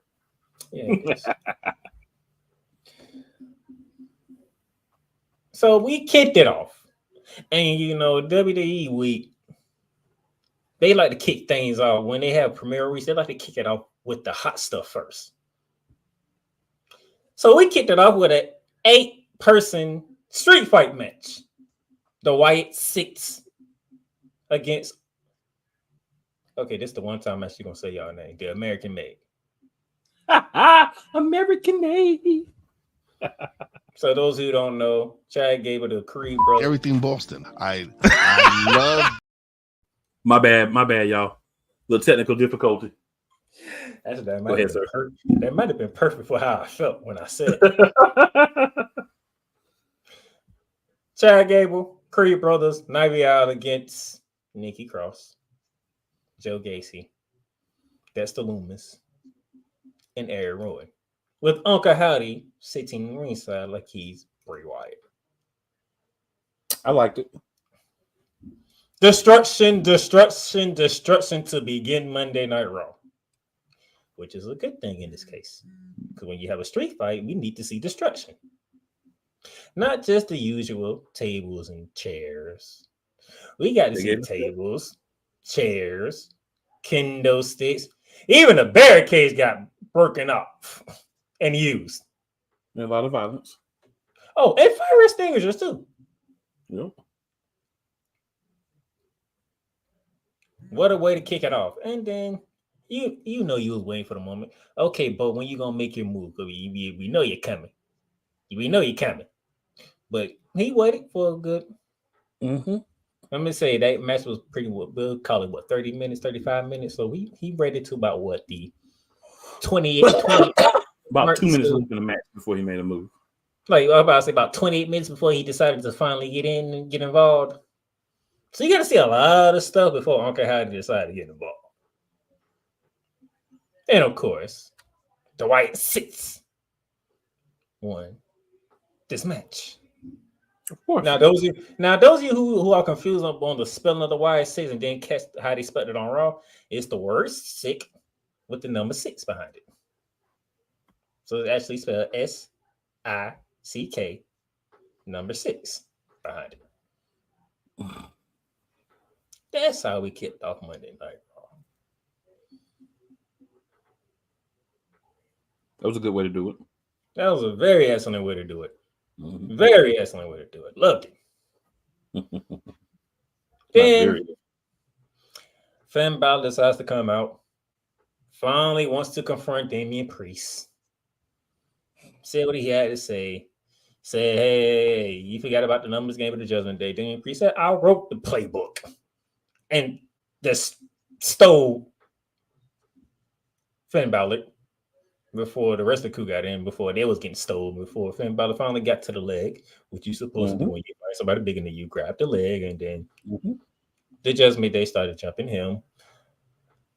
Yeah. So we kicked it off. And WWE week, they like to kick things off. When they have premiere weeks, they like to kick it off with the hot stuff first. So we kicked it off with an 8-person street fight match. The Wyatt Six against, okay, this is the one time I'm actually going to say y'all name, the American Made. American Made. So those who don't know, Chad Gable, the Creed brother. Everything Boston. I love. My bad, y'all. Little technical difficulty. That might have been perfect for how I felt when I said it. Chad Gable, Creed brothers, Knivey out against Nikki Cross, Joe Gacy, Dexter Loomis, and Eric Rowan, with Uncle Howdy sitting ringside like he's Bray Wyatt. I liked it. Destruction to begin Monday Night Raw, which is a good thing in this case. Because when you have a street fight, we need to see destruction. Not just the usual tables and chairs. We got to see tables, chairs, kendo sticks. Even the barricades got broken up and used. And a lot of violence. Oh, and fire extinguishers too. Yep. What a way to kick it off. And then you was waiting for the moment. Okay, but when you gonna make your move? We know you're coming. We know you're coming. But he waited for a good. Let me say that match was pretty. We'll call it 30 minutes, 35 minutes. So he rated to about the 28, 20. About 2 minutes left in the match before he made a move. Like I was about to say, about 28 minutes before he decided to finally get in and get involved. So you got to see a lot of stuff before Uncle Howdy decided to get involved. And of course, the Wyatt Six won this match. Of course. Now those of you who are confused on the spelling of the Wyatt Six and didn't catch how they spelled it on Raw, it's the word sick with the number 6 behind it. So it's actually spelled SICK number 6 behind it. That's how we kicked off Monday Night Raw. That was a good way to do it. That was a very excellent way to do it. Very excellent way to do it. Loved it. Then Finn Balor decides to come out. Finally wants to confront Damian Priest. Say what he had to say. Say, hey, you forgot about the numbers game of the Judgment Day. Damian Priest said, I wrote the playbook. And just stole Finn Balor before the rest of the crew got in, before they was getting stolen, before Finn Balor finally got to the leg, which you're supposed to do when you find somebody bigger than you, grab the leg, and then the Judgment Day started jumping him.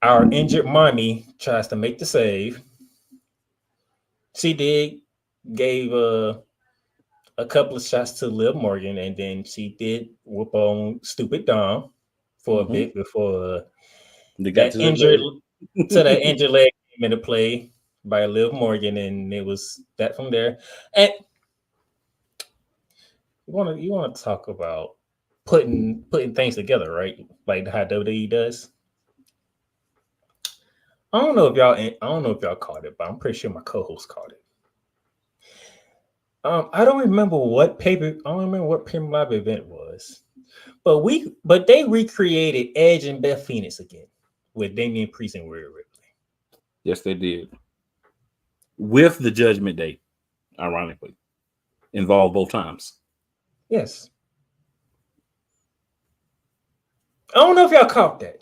Our injured mommy tries to make the save. She gave a couple of shots to Liv Morgan, and then she did whoop on Stupid Dom for a bit before they got that injured leg came into play by Liv Morgan, and it was that from there. And you want to talk about putting things together, right? Like how WWE does. I don't know if y'all caught it, but I'm pretty sure my co-host caught it. I don't remember what Prim Live event was, but they recreated Edge and Beth Phoenix again with Damian Priest and Rhea Ripley. Yes, they did. With the Judgment Day, ironically, involved both times. Yes. I don't know if y'all caught that.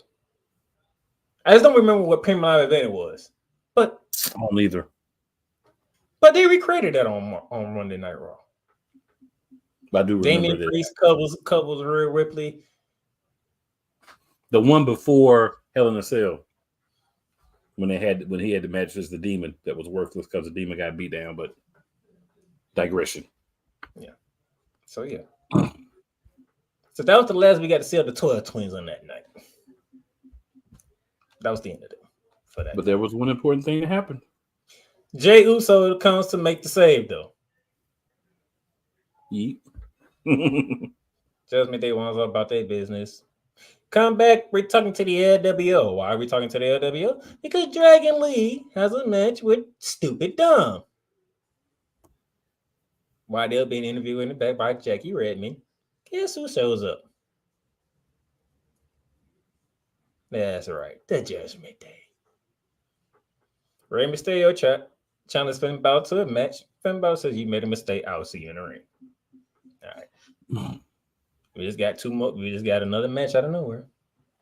I just don't remember what Prim Live event it was, but I don't either. But they recreated that on Monday Night Raw. I do remember Damian Priest covers Rhea Ripley. The one before Hell in a Cell, when he had the match as the Demon that was worthless because the Demon got beat down. But digression. Yeah. So yeah. So that was the last we got to see of the 12 Twins on that night. That was the end of it for that. But there was one important thing that happened. Jey Uso comes to make the save, though. Yeet. Judgment Day wants all about their business. Come back, we're talking to the LWO. Why are we talking to the LWO? Because Dragon Lee has a match with Stupid Dom. While they're being interviewed in the back by Jackie Redmond, guess who shows up? That's right, the Judgment Day. Rey Mysterio challenged Finn Balor to a match. Finn Balor says, "You made a mistake. I'll see you in the ring." All right. We just got two more. We just got another match out of nowhere,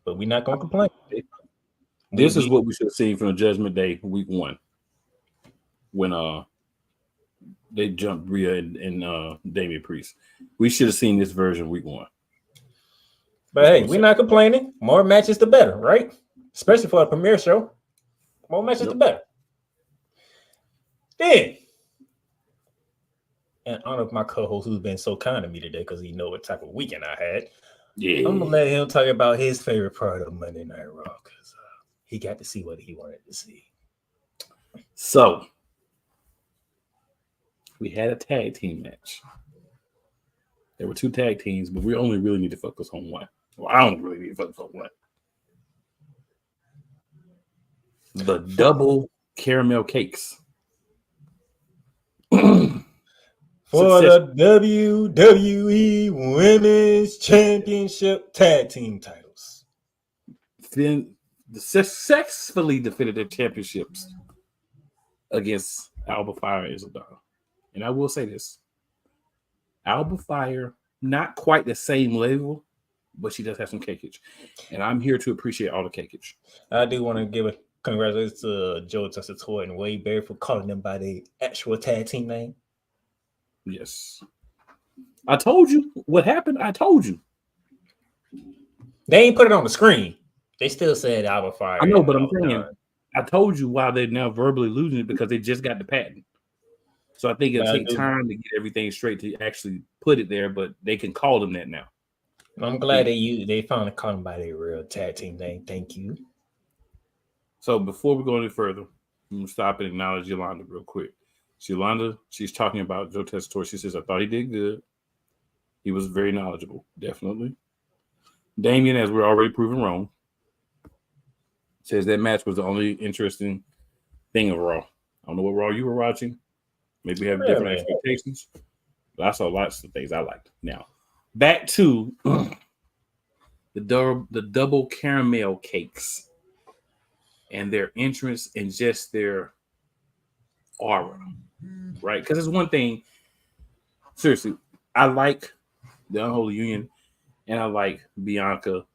but we're not gonna complain. This is what we should have seen from the Judgment Day week 1, when they jumped Rhea and Damian Priest. We should have seen this version week 1. But hey, we're not complaining. More matches, the better, right? Especially for a premiere show. More matches, the better. Then, in honor of my co-host who's been so kind to me today because he know what type of weekend I had, I'm gonna let him talk about his favorite part of Monday Night Raw because he got to see what he wanted to see. So, we had a tag team match. There were 2 tag teams, but we only really need to focus on one. Well, I don't really need to focus on one. The double caramel cakes. For the WWE Women's Championship Tag Team titles. Then successfully defended their championships against Alba Fire and Isadora. And I will say this. Alba Fire, not quite the same level, but she does have some cakeage. And I'm here to appreciate all the cakeage. I do want to give a congratulations to Joe Tessitore and Wade Barry for calling them by the actual tag team name. Yes. I told you what happened. I told you. They ain't put it on the screen. They still said Alba Fire. I know, but I'm saying, I told you why they're now verbally losing it because they just got the patent. So I think it'll take time to get everything straight to actually put it there, but they can call them that now. I'm glad they finally called them by their real tag team name. Thank you. So before we go any further, I'm going to stop and acknowledge Yolanda real quick. Yolanda, she's talking about Joe Tessitore. She says, I thought he did good. He was very knowledgeable, definitely. Damien, as we're already proven wrong, says that match was the only interesting thing of Raw. I don't know what Raw you were watching. Maybe we have different expectations. But I saw lots of things I liked. Now, back to the double caramel cakes and their entrance and just their aura, right? Because it's one thing. Seriously, I like the Unholy Union and I like Bianca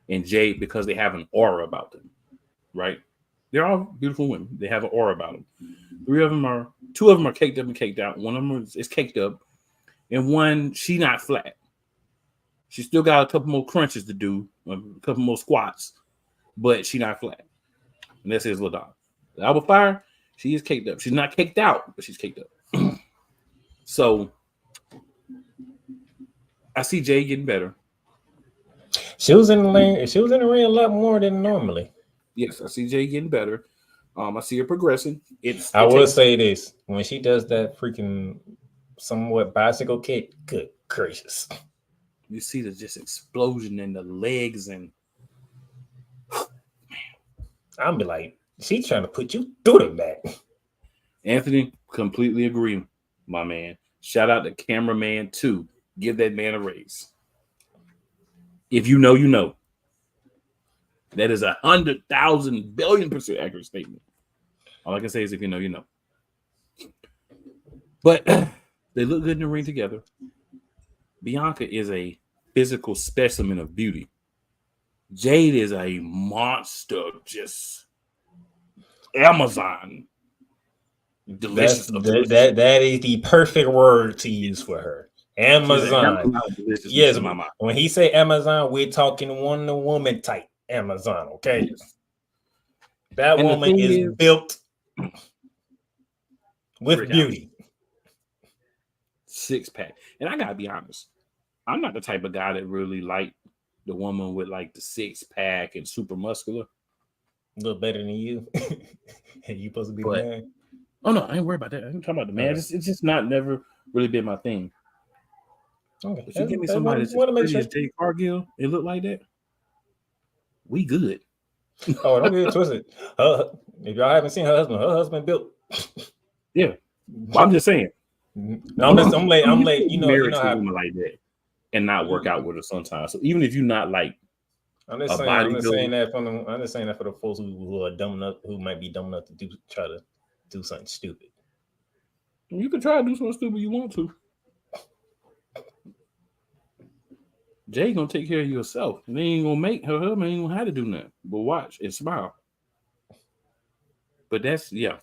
and Jade because they have an aura about them, right? They're all beautiful women. They have an aura about them. 2 of them are caked up and caked out. One of them is caked up, and one, she not flat. She still got a couple more crunches to do, a couple more squats, but she not flat. And that's his little dog. The Alba Fire, she is caked up. She's not caked out, but she's caked up. So I see Jay getting better. She was in the ring. She was in the ring a lot more than normally. Yes, I see Jay getting better. I see her progressing. I will say this: when she does that freaking somewhat bicycle kick, good gracious! You see the just explosion in the legs, and I'll be like, she's trying to put you through the mat. Anthony, completely agree, my man. Shout out to cameraman 2. Give that man a raise. If you know, you know. That is 100,000 billion% accurate statement. All I can say is if you know, you know. But they look good in the ring together. Bianca is a physical specimen of beauty. Jade is a monster, just Amazon. Delicious. That is the perfect word to use for her. Amazon. Yes, when he say Amazon, we're talking Wonder Woman type Amazon, okay? Yes. That and woman is built with beauty. 6-pack. And I gotta be honest, I'm not the type of guy that really like the woman with like the 6-pack and super muscular. A little better than you. And you supposed to be the man. Oh no, I ain't worried about that. I ain't talking about the man. It's just not never really been my thing. Okay. If you give me somebody that's pretty as Jade Cargill, it look like that, we good. Oh, don't get it twisted. If y'all haven't seen her husband built. Yeah, well, I'm just saying. No, I'm late. You know how woman like that and not work out with her sometimes. So even if you're not like, I'm just saying that for the folks who are dumb enough, who might be dumb enough to try to do something stupid. You can try to do something stupid you want to. Jay gonna take care of yourself, and they ain't gonna make her husband ain't gonna have to do nothing but watch and smile. But that's the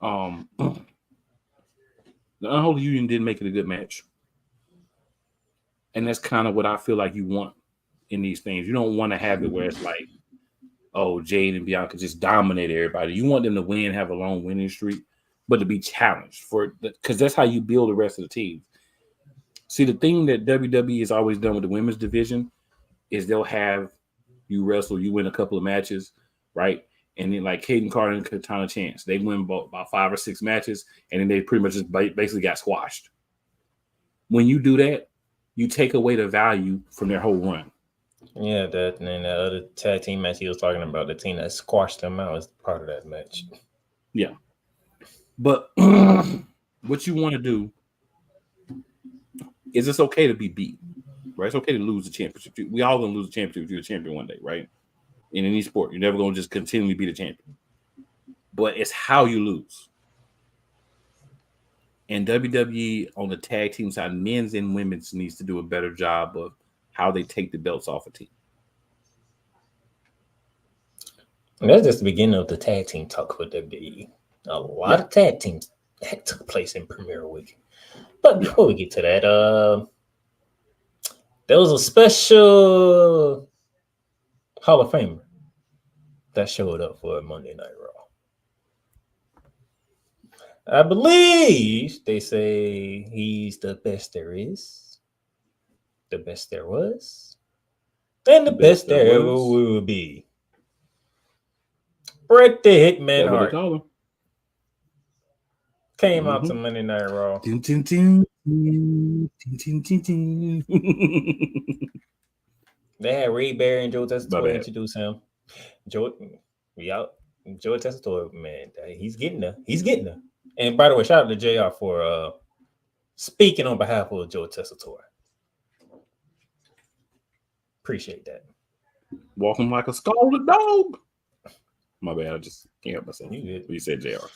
Unholy Union didn't make it a good match, and that's kind of what I feel like you want in these things. You don't want to have it where it's like, oh, Jade and Bianca just dominate everybody. You want them to win, have a long winning streak, but to be challenged for because that's how you build the rest of the team. See, the thing that WWE has always done with the women's division is they'll have you wrestle, you win a couple of matches, right? And then like Kaden Carter and Katana Chance, they win about 5 or 6 matches, and then they pretty much just basically got squashed. When you do that, you take away the value from their whole run. Yeah, that and then that other tag team match he was talking about, the team that squashed them out is part of that match. Yeah. But what you want to do is it's okay to be beat, right? It's okay to lose the championship. We all gonna lose the championship if you're a champion one day, right? In any sport, you're never gonna just continually be the champion. But it's how you lose. And WWE on the tag team side, men's and women's, needs to do a better job of how they take the belts off a team. And that's just the beginning of the tag team talk for WWE. A lot of tag teams that took place in Premier Week. But before we get to that, there was a special Hall of Famer that showed up for Monday Night Raw. I believe they say he's the best there is, the best there was, and the best there ever will be. Bret the Hitman Hart came out to Monday Night Raw. They had Ray Barry and Joe Tessitore introduce him. Joe Tessitore, man, he's getting there. He's getting there. And by the way, shout out to JR for speaking on behalf of Joe Tessitore. Appreciate that. Walking like a scalded dog. My bad, I just can't help myself. You said JR.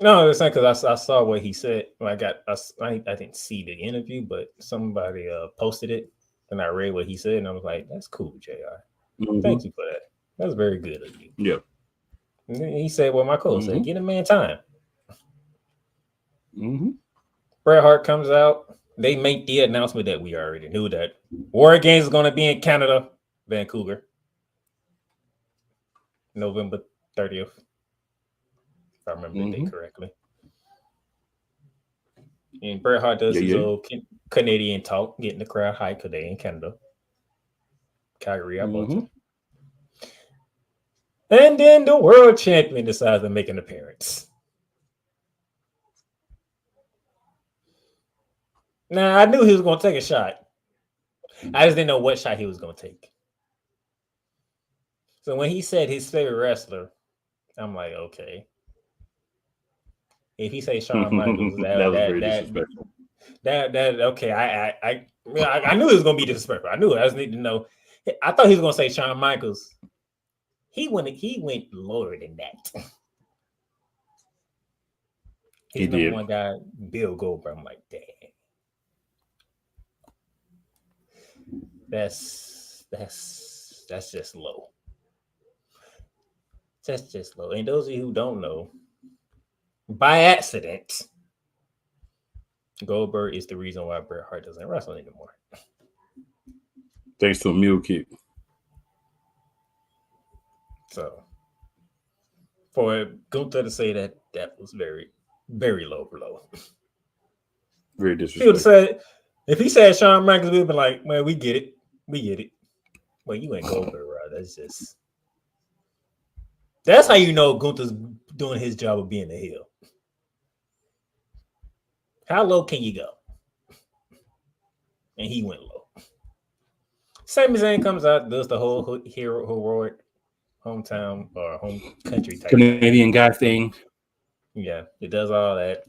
No, it's not because I saw what he said. I didn't see the interview, but somebody posted it, and I read what he said, and I was like, "That's cool, Jr. Thank you for that. That's very good of you." Yeah. And he said, "Well, my coach said, get a man time." Bret Hart comes out. They make the announcement that we already knew that War Games is going to be in Canada, Vancouver. November 30th. If I remember the date correctly. And Bret Hart does his old Canadian talk, getting the crowd hyped because they in Canada. Calgary, Alberta. And then the world champion decides to make an appearance. Now, I knew he was going to take a shot. I just didn't know what shot he was going to take. So when he said his favorite wrestler, I'm like, okay. If he say Shawn Michaels, that was very disrespectful. That okay. I knew it was going to be disrespectful. I knew it. I just need to know. I thought he was going to say Shawn Michaels. He went lower than that. His number one guy, Bill Goldberg. I'm like, dang. That's just low. That's just low. And those of you who don't know, by accident, Goldberg is the reason why Bret Hart doesn't wrestle anymore. Thanks to a mule kick. So, for Gunther to say that was very, very low blow. Very disrespectful. If he said Shawn Michaels, we'd be like, man, we get it. Well, you ain't Goldberg, right? That's how you know Gunther's doing his job of being a heel. How low can you go? And he went low. Sami Zayn comes out, does the whole heroic hometown or home country type Canadian guy thing. Yeah, it does all that.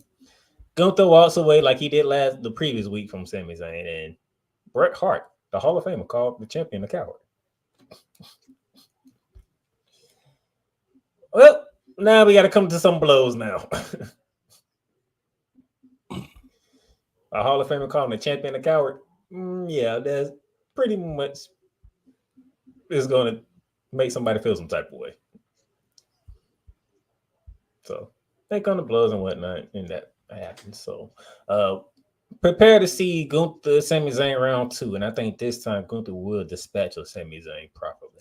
Gunther walks away like he did the previous week from Sami Zayn, and Bret Hart, the Hall of Famer, called the champion a coward. Well, now we got to come to some blows now. A Hall of Famer calling the champion a coward? Yeah, that's pretty much is going to make somebody feel some type of way. So they come to blows and whatnot, and that happens. So prepare to see Gunther Sami Zayn round 2, and I think this time Gunther will dispatch of Sami Zayn properly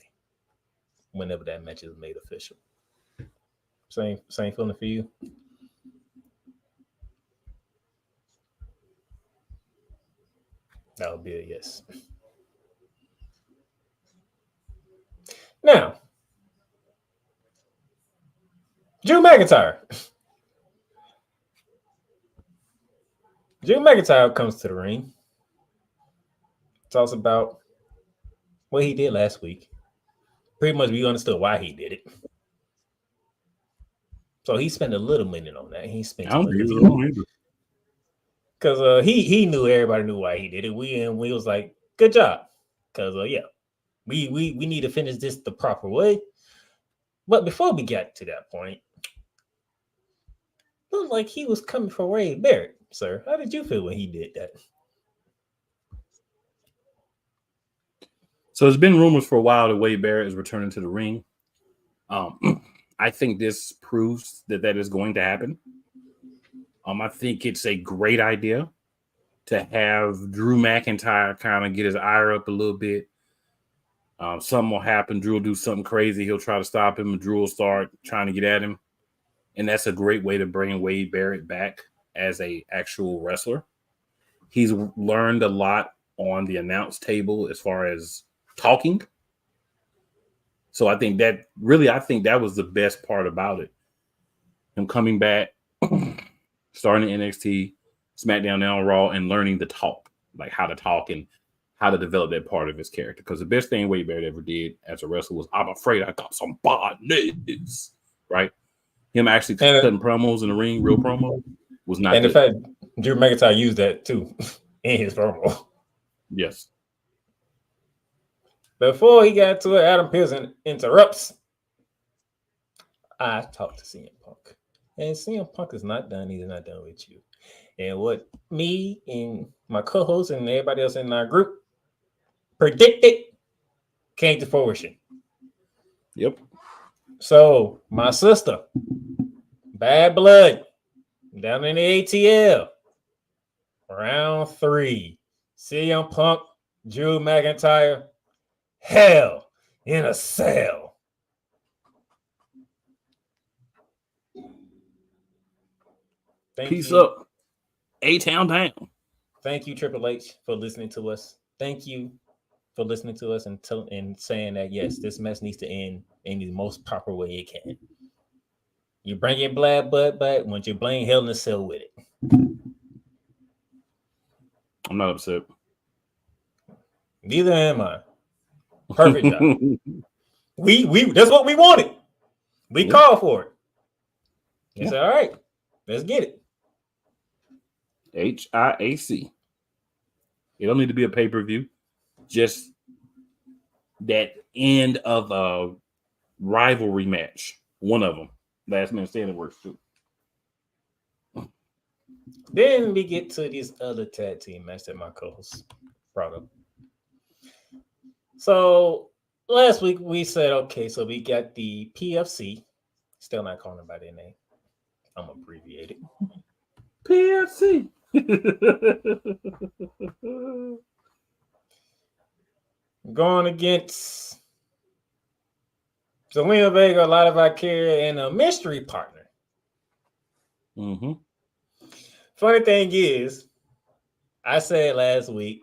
whenever that match is made official. Same feeling for you? That would be a yes. Now, Drew McIntyre. Drew McIntyre comes to the ring. Talks about what he did last week. Pretty much we understood why he did it. So he spent a little minute on that. He spent because he knew everybody knew why he did it. We was like, good job. Because we need to finish this the proper way. But before we got to that point, it looked like he was coming for Wade Barrett, sir. How did you feel when he did that? So there's been rumors for a while that Wade Barrett is returning to the ring. I think this proves that is going to happen. I think it's a great idea to have Drew McIntyre kind of get his ire up a little bit. Something will happen. Drew will do something crazy. He'll try to stop him, and Drew will start trying to get at him. And that's a great way to bring Wade Barrett back as a actual wrestler. He's learned a lot on the announce table as far as talking. So I think that was the best part about it. Him coming back, starting NXT, SmackDown, now Raw, and learning to talk, like how to talk and how to develop that part of his character. Because the best thing Wade Barrett ever did as a wrestler was, I'm afraid I got some bodies, right? Him actually cutting promos in the ring, real promo, was not good. And in fact, Drew McIntyre used that too in his promo. Yes. Before he got to it, Adam Pearce interrupts. I talked to CM Punk. And CM Punk is not done. He's not done with you. And what me and my co-host and everybody else in our group predicted came to fruition. Yep. So my sister, Bad Blood, down in the ATL, round 3, CM Punk, Drew McIntyre, Hell in a Cell. Peace up. A-Town down. Thank you, Triple H, for listening to us. Thank you for listening to us and saying that, yes, this mess needs to end in the most proper way it can. You bring your black butt back once you blame Hell in a Cell with it. I'm not upset. Neither am I. Perfect job. We that's what we wanted. We called for it. He said, all right, let's get it. HIAC. It don't need to be a pay-per-view. Just that end of a rivalry match. One of them. Last Man Standing works too. Then we get to this other tag team match that my co-host brought up. So last week we said, okay, so we got the PFC. Still not calling them by their name. I'm abbreviated. PFC. Going against Zelina Vega, a lot of Valkyria, and a mystery partner. Mm-hmm. Funny thing is, I said last week,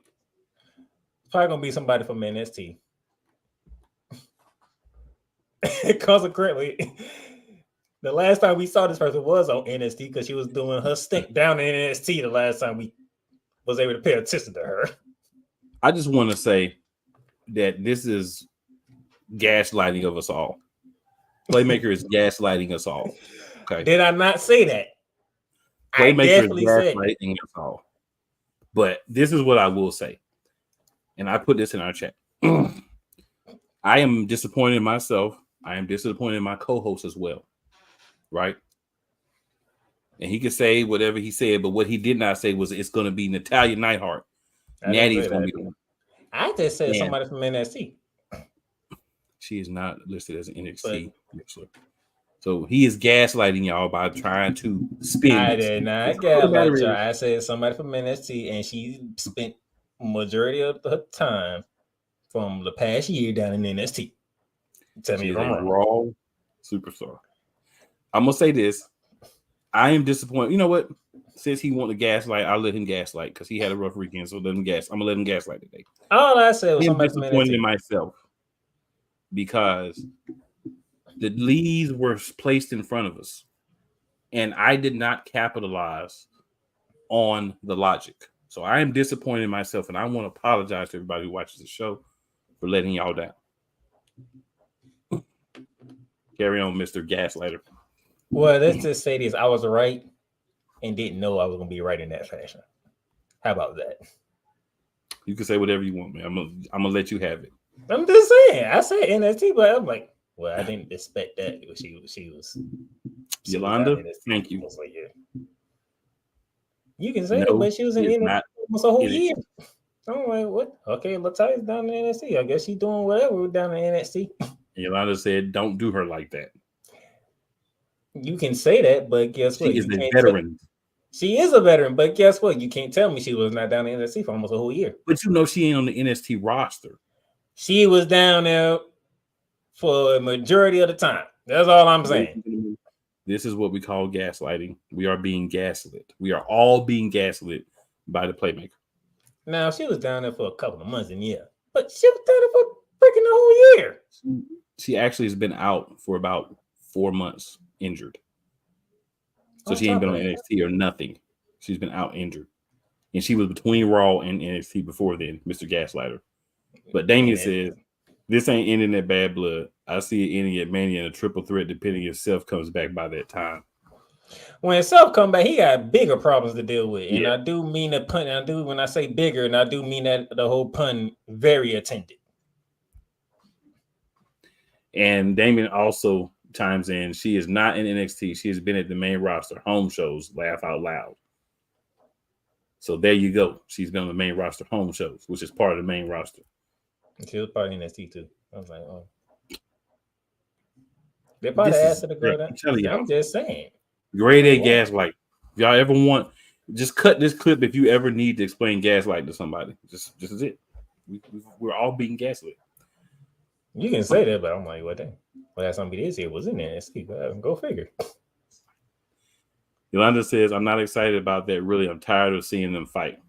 it's probably gonna be somebody from NXT. Consequently, the last time we saw this person was on NXT because she was doing her stint down in NXT the last time we was able to pay attention to her. I just want to say that this is gaslighting of us all. Playmaker is gaslighting us all. Okay. Did I not say that? Playmaker is gaslighting us all. But this is what I will say. And I put this in our chat. I am disappointed in myself. I am disappointed in my co-host as well. Right? And he could say whatever he said, but what he did not say was it's going to be Natalya Neidhart. Natty's going to be. I just said somebody from NXT. She is not listed as an NXT wrestler. So he is gaslighting y'all by trying to spin. I did not gaslight y'all. I said somebody from NXT, and she spent majority of her time from the past year down in NXT. Tell me if I'm wrong. Raw superstar. I'm gonna say this. I am disappointed. You know what? Since he wanted to gaslight, I'll let him gaslight because he had a rough weekend. So let him gas. I'm gonna let him gaslight today. All I said was somebody I'm disappointed in myself because the leads were placed in front of us, and I did not capitalize on the logic. So I am disappointed in myself, and I want to apologize to everybody who watches the show for letting y'all down. Carry on, Mr. Gaslighter. Well, let's just say this. I was right and didn't know I was going to be right in that fashion. How about that? You can say whatever you want, man. I'm gonna let you have it. I'm just saying. I said NXT, but I'm like, well, I didn't expect that. She was Yolanda, thank you. Like, yeah. You can say it, but she was in NXT almost a whole year. I'm like, what? Okay, Latai's down in NXT. I guess she's doing whatever down in NXT. Yolanda said, don't do her like that. You can say that, but guess what? She is a veteran. She is a veteran, but guess what? You can't tell me she was not down in NXT for almost a whole year. But you know she ain't on the NXT roster. She was down there for a majority of the time. That's all I'm saying. This is what we call gaslighting. We are being gaslit. We are all being gaslit by the Playmaker. Now, she was down there for a couple of months, and yeah, but she was down there for freaking the whole year. She actually has been out for about 4 months, injured. So she ain't been on NXT or nothing. She's been out injured. And she was between Raw and NXT before then, Mr. Gaslighter. But Damien says, this ain't ending at Bad Blood. I see it ending at Mania and a triple threat, depending if Seth comes back by that time. When Seth come back, he got bigger problems to deal with. And I do mean the pun. I do, when I say bigger, and I do mean that the whole pun very attended. And Damien also chimes in, she is not in NXT. She has been at the main roster, home shows, laugh out loud. So there you go. She's been on the main roster, home shows, which is part of the main roster. She was part of NXT too. I was like, oh. They probably asked her to go down. I'm just saying. Grade A gaslight. If y'all ever want, just cut this clip if you ever need to explain gaslight to somebody. Just is it. We're all being gaslit. You can say that, but I'm like, what the last time we did see it was in NXT. Go figure. Yolanda says, I'm not excited about that. Really, I'm tired of seeing them fight.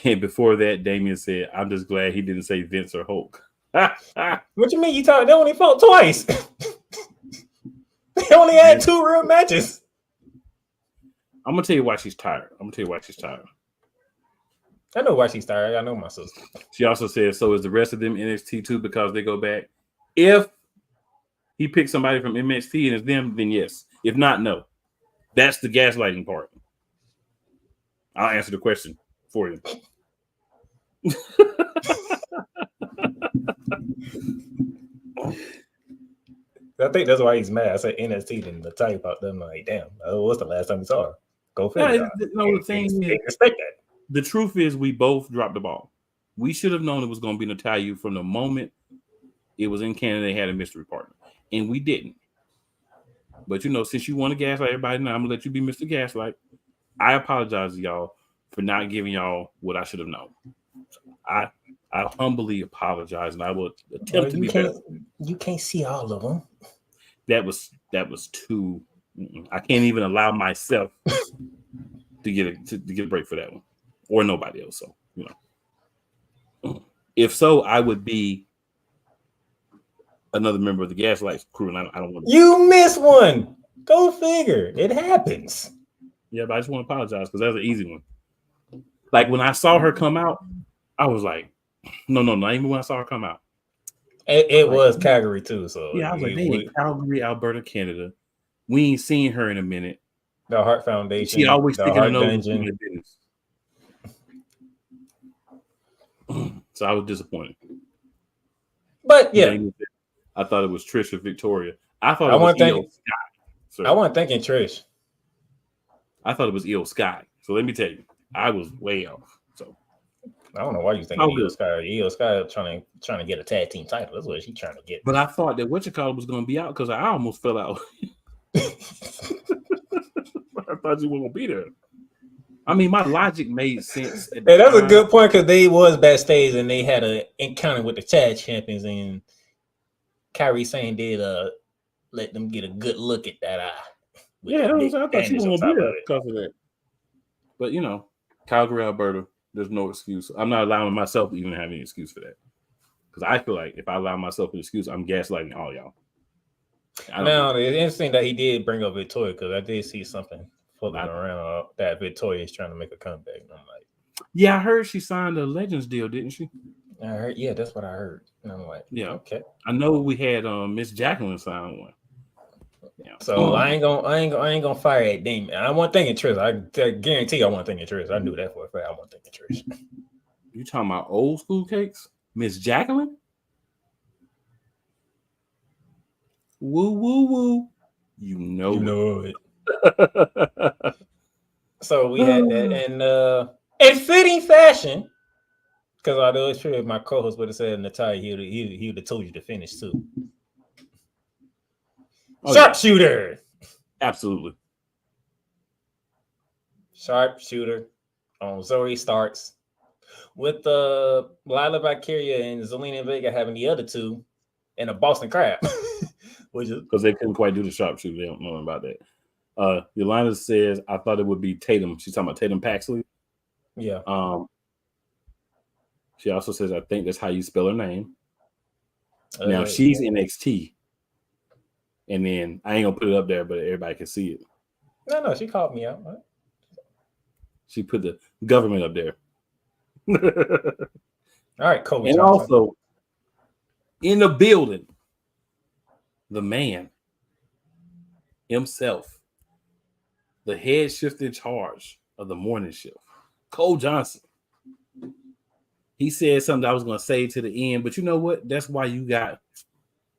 And before that, Damien said, I'm just glad he didn't say Vince or Hulk. What you mean you talk? They only fought twice. They only had 2 real matches. I'm gonna tell you why she's tired. I know why she's tired. I know my sister. She also says, so is the rest of them NXT too because they go back? If he picks somebody from NXT and it's them, then yes. If not, no. That's the gaslighting part. I'll answer the question for you. I think that's why he's mad. I said NXT didn't tell you about them. Like, damn, what's the last time you saw her? Go figure. The thing is, expect that. The truth is, we both dropped the ball. We should have known it was going to be Natalya from the moment it was in Canada. They had a mystery partner, and we didn't. But since you want to gaslight everybody, now I'm gonna let you be Mr. Gaslight. I apologize to y'all for not giving y'all what I should have known. I humbly apologize, and I will attempt to be better. You can't see all of them. That was too. I can't even allow myself to get a break for that one, or nobody else. So if so, I would be another member of the Gaslight crew, and I don't want to. You missed one. Go figure. It happens. Yeah, but I just want to apologize because that was an easy one. Like when I saw her come out, I was like, no, not even when I saw her come out. It was Calgary too, so yeah, I was like, Calgary, Alberta, Canada. We ain't seen her in a minute. The Heart Foundation. She always the sticking her Heart nose in Dungeon. business. So I was disappointed. But yeah, I thought it was Trish or Victoria. I thought I it was wasn't Io thinking- Sky. I wasn't thinking Trish. I thought it was Io Sky. So let me tell you, I was way off. So I don't know why you think Io Sky. Io Sky trying to get a tag team title. That's what she's trying to get. But I thought that Whatchamacallit was going to be out because I almost fell out. I thought you were going to be there. I mean, my logic made sense. Hey, that's a good point because they was backstage and they had an encounter with the tag champions, and Kyrie Sane did let them get a good look at that eye. Yeah, I thought she was going to be there because of that. But Calgary, Alberta, there's no excuse. I'm not allowing myself to even have any excuse for that. Because I feel like if I allow myself an excuse, I'm gaslighting all y'all. Now, it's interesting that he did bring up Victoria because I did see something floating around that Victoria is trying to make a comeback. And I'm like, yeah, I heard she signed a Legends deal, didn't she? I heard, yeah, that's what I heard. And I'm like, yeah, okay. I know we had Miss Jacqueline sign one. Yeah. So I ain't gonna fire at Damon. I wasn't thinking Trish. I guarantee I wasn't thinking Trish. I knew that for a fact. I wasn't thinking Trish. You talking about old school cakes? Miss Jacqueline? Woo woo woo. You know it. So we had that, and in fitting fashion, because although it's true, if my co-host would have said Natalya, he would have told you to finish too. Sharpshooter. Absolutely. Sharpshooter on Zoe Starks with Lila Valkyria and Zelina Vega having the other two and a Boston Crab. Which is because they couldn't quite do the sharpshooter. They don't know about that. Yolanda says, I thought it would be Tatum. She's talking about Tatum Paxley. Yeah. She also says, I think that's how you spell her name. Now she's NXT. And then I ain't gonna put it up there, but everybody can see it. No, she called me out. What? She put the government up there. All right, cool. And also in the building, the man himself, the head shift in charge of the morning shift, Cole Johnson. He said something I was going to say to the end, but you know what? That's why you got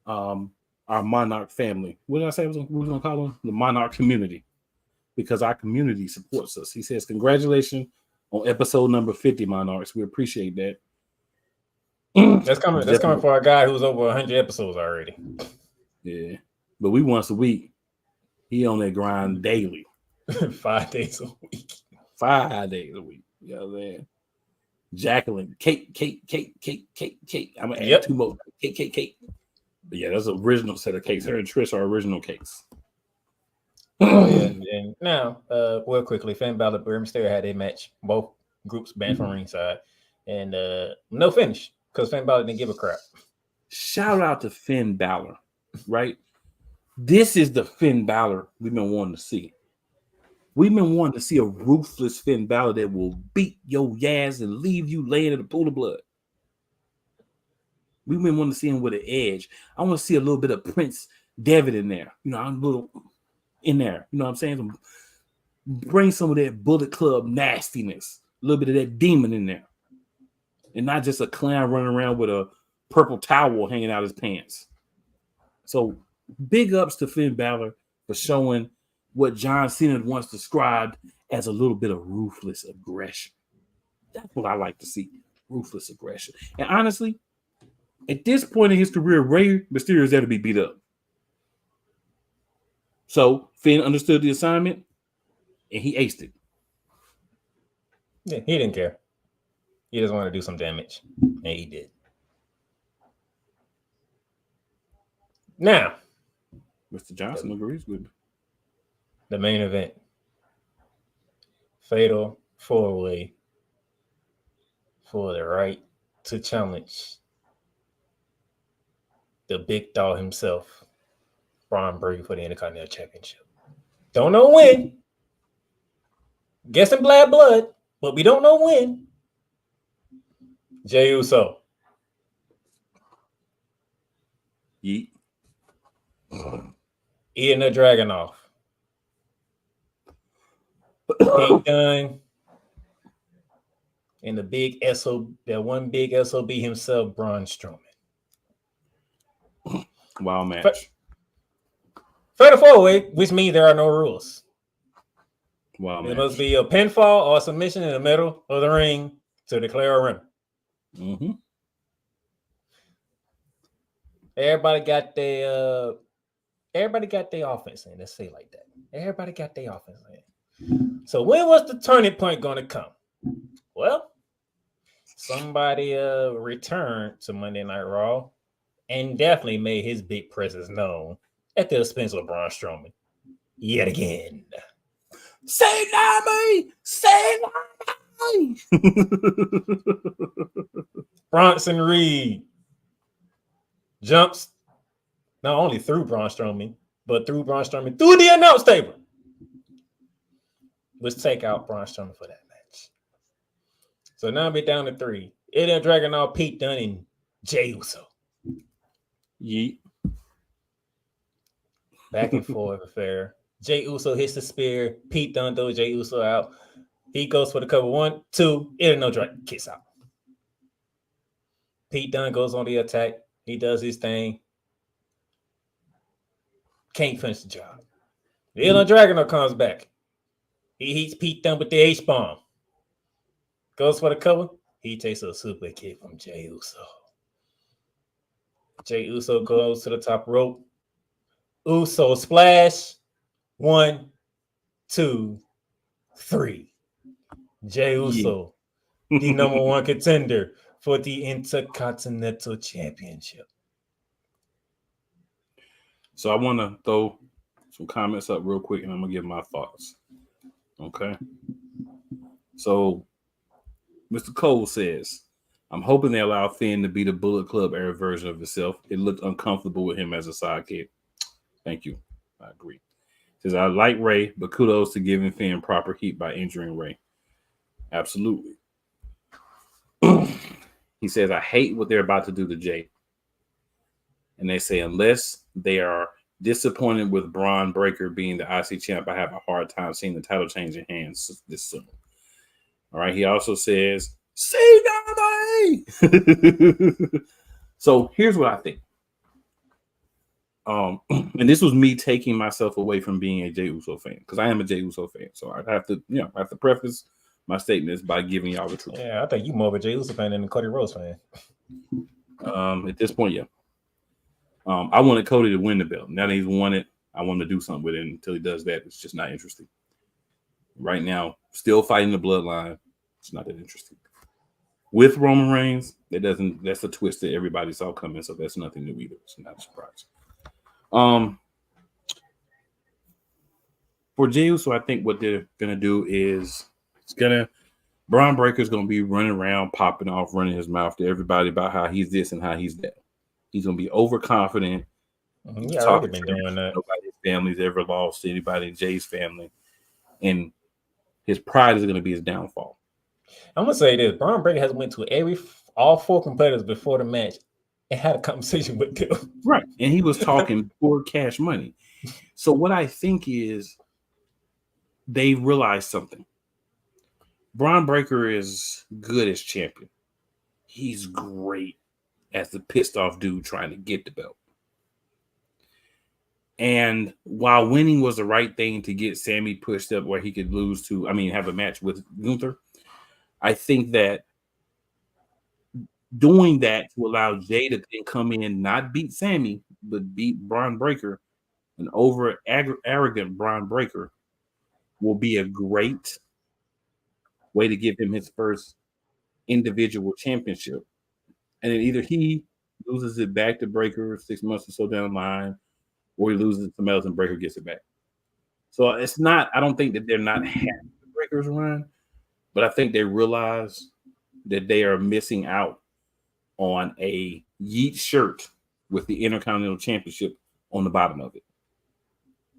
our Monarch family. What did I say? We were going to call them the Monarch community, because our community supports us. He says, congratulations on episode number 50, Monarchs. We appreciate that. That's coming for a guy who's over 100 episodes already. Yeah, but we once a week. He on that grind daily. 5 days a week. 5 days a week. You know what I'm saying? Jacqueline, Kate. I'm gonna add 2 more. Kate. But yeah, that's an original set of cakes. Her and Trish are original cakes. And now, real quickly, Finn Balor, Rey Mysterio had a match. Both groups banned from ringside, and no finish because Finn Balor didn't give a crap. Shout out to Finn Balor, right? This is the Finn Balor we've been wanting to see. We've been wanting to see a ruthless Finn Balor that will beat your ass and leave you laying in a pool of blood. We've been wanting to see him with an edge. I want to see a little bit of Prince Devitt in there. You know, I'm a little in there. You know what I'm saying? Bring some of that Bullet Club nastiness, a little bit of that demon in there. And not just a clown running around with a purple towel hanging out his pants. So big ups to Finn Balor for showing what John Cena once described as a little bit of ruthless aggression. That's what I like to see, ruthless aggression. And honestly, at this point in his career, Rey Mysterio is there to be beat up. So Finn understood the assignment, and he aced it. Yeah, he didn't care. He just wanted to do some damage, and he did. Now, Mr. Johnson agrees with me. The main event. Fatal 4-way for the right to challenge the big dog himself, Braun Breaker, for the Intercontinental Championship. Don't know when. Guessing Bad Blood, but we don't know when. Jey Uso. Yeet. Eating the dragon off. Pete Dunne. And the big SOB, that one big SOB himself, Braun Strowman. Wild match. Fatal 4-way, which means there are no rules. Wild It match. must be a pinfall or a submission in the middle of the ring to declare a winner. Mm-hmm. Everybody got their offense in. Let's say it like that. Everybody got their offense in. So when was the turning point going to come? Well, somebody returned to Monday Night Raw and definitely made his big presence known at the expense of Braun Strowman yet again. Say me! Say me! Bronson Reed jumps not only through Braun Strowman, but through Braun Strowman through the announce table. Let's take out Braun Strowman for that match. So now we're down to 3. Ilya Dragunov, Pete Dunne, and Jey Uso. Yeet. Back and forth affair. Jey Uso hits the spear. Pete Dunne throws Jey Uso out. He goes for the cover. 1, 2. Ilya Dragunov kicks out. Pete Dunne goes on the attack. He does his thing. Can't finish the job. Ilya Dragunov comes back. He hits Pete Dunne with the H-bomb. Goes for the cover. He takes a super kick from Jey Uso. Jey Uso goes to the top rope. Uso splash. 1, 2, 3. Jey Uso, the number 1 contender for the Intercontinental Championship. So I want to throw some comments up real quick, and I'm going to give my thoughts. Okay? So Mr. Cole says, I'm hoping they allow Finn to be the Bullet Club era version of himself. It looked uncomfortable with him as a sidekick. Thank you. I agree. Says, I like Ray, but kudos to giving Finn proper heat by injuring Ray. Absolutely. He says, I hate what they're about to do to Jay. And they say, unless they are disappointed with Braun Breaker being the IC champ, I have a hard time seeing the title change in hands this soon. All right. He also says, see me. So here's what I think. And this was me taking myself away from being a Jey Uso fan, because I am a Jey Uso fan. So I have to preface my statements by giving y'all the truth. Yeah, I think you more of a Jey Uso fan than a Cody Rhodes fan. At this point, yeah. I wanted Cody to win the belt. Now that he's won it, I want him to do something with it. Until he does that, it's just not interesting. Right now, still fighting the bloodline. It's not that interesting. With Roman Reigns, that's a twist that everybody saw coming, so that's nothing new either. It's not a surprise. For Jey Uso, I think what they're gonna do is Braun Breaker's gonna be running around, popping off, running his mouth to everybody about how he's this and how he's that. He's gonna be overconfident. He already been doing that. Nobody's family's ever lost to anybody in Jay's family, and his pride is gonna be his downfall. I'm gonna say this: Braun Breaker has went to all 4 competitors before the match and had a conversation with them. Right, and he was talking for cash money. So what I think is they realized something. Braun Breaker is good as champion. He's great as the pissed off dude trying to get the belt. And while winning was the right thing to get Sammy pushed up where he could have a match with Gunther, I think that doing that to allow Jay to then come in, not beat Sammy, but beat Braun Breaker, an arrogant Braun Breaker, will be a great way to give him his first individual championship. And then either he loses it back to Breaker 6 months or so down the line, or he loses it to somebody else and Breaker gets it back. So I don't think that they're not happy with Breaker's run, but I think they realize that they are missing out on a Yeet shirt with the Intercontinental Championship on the bottom of it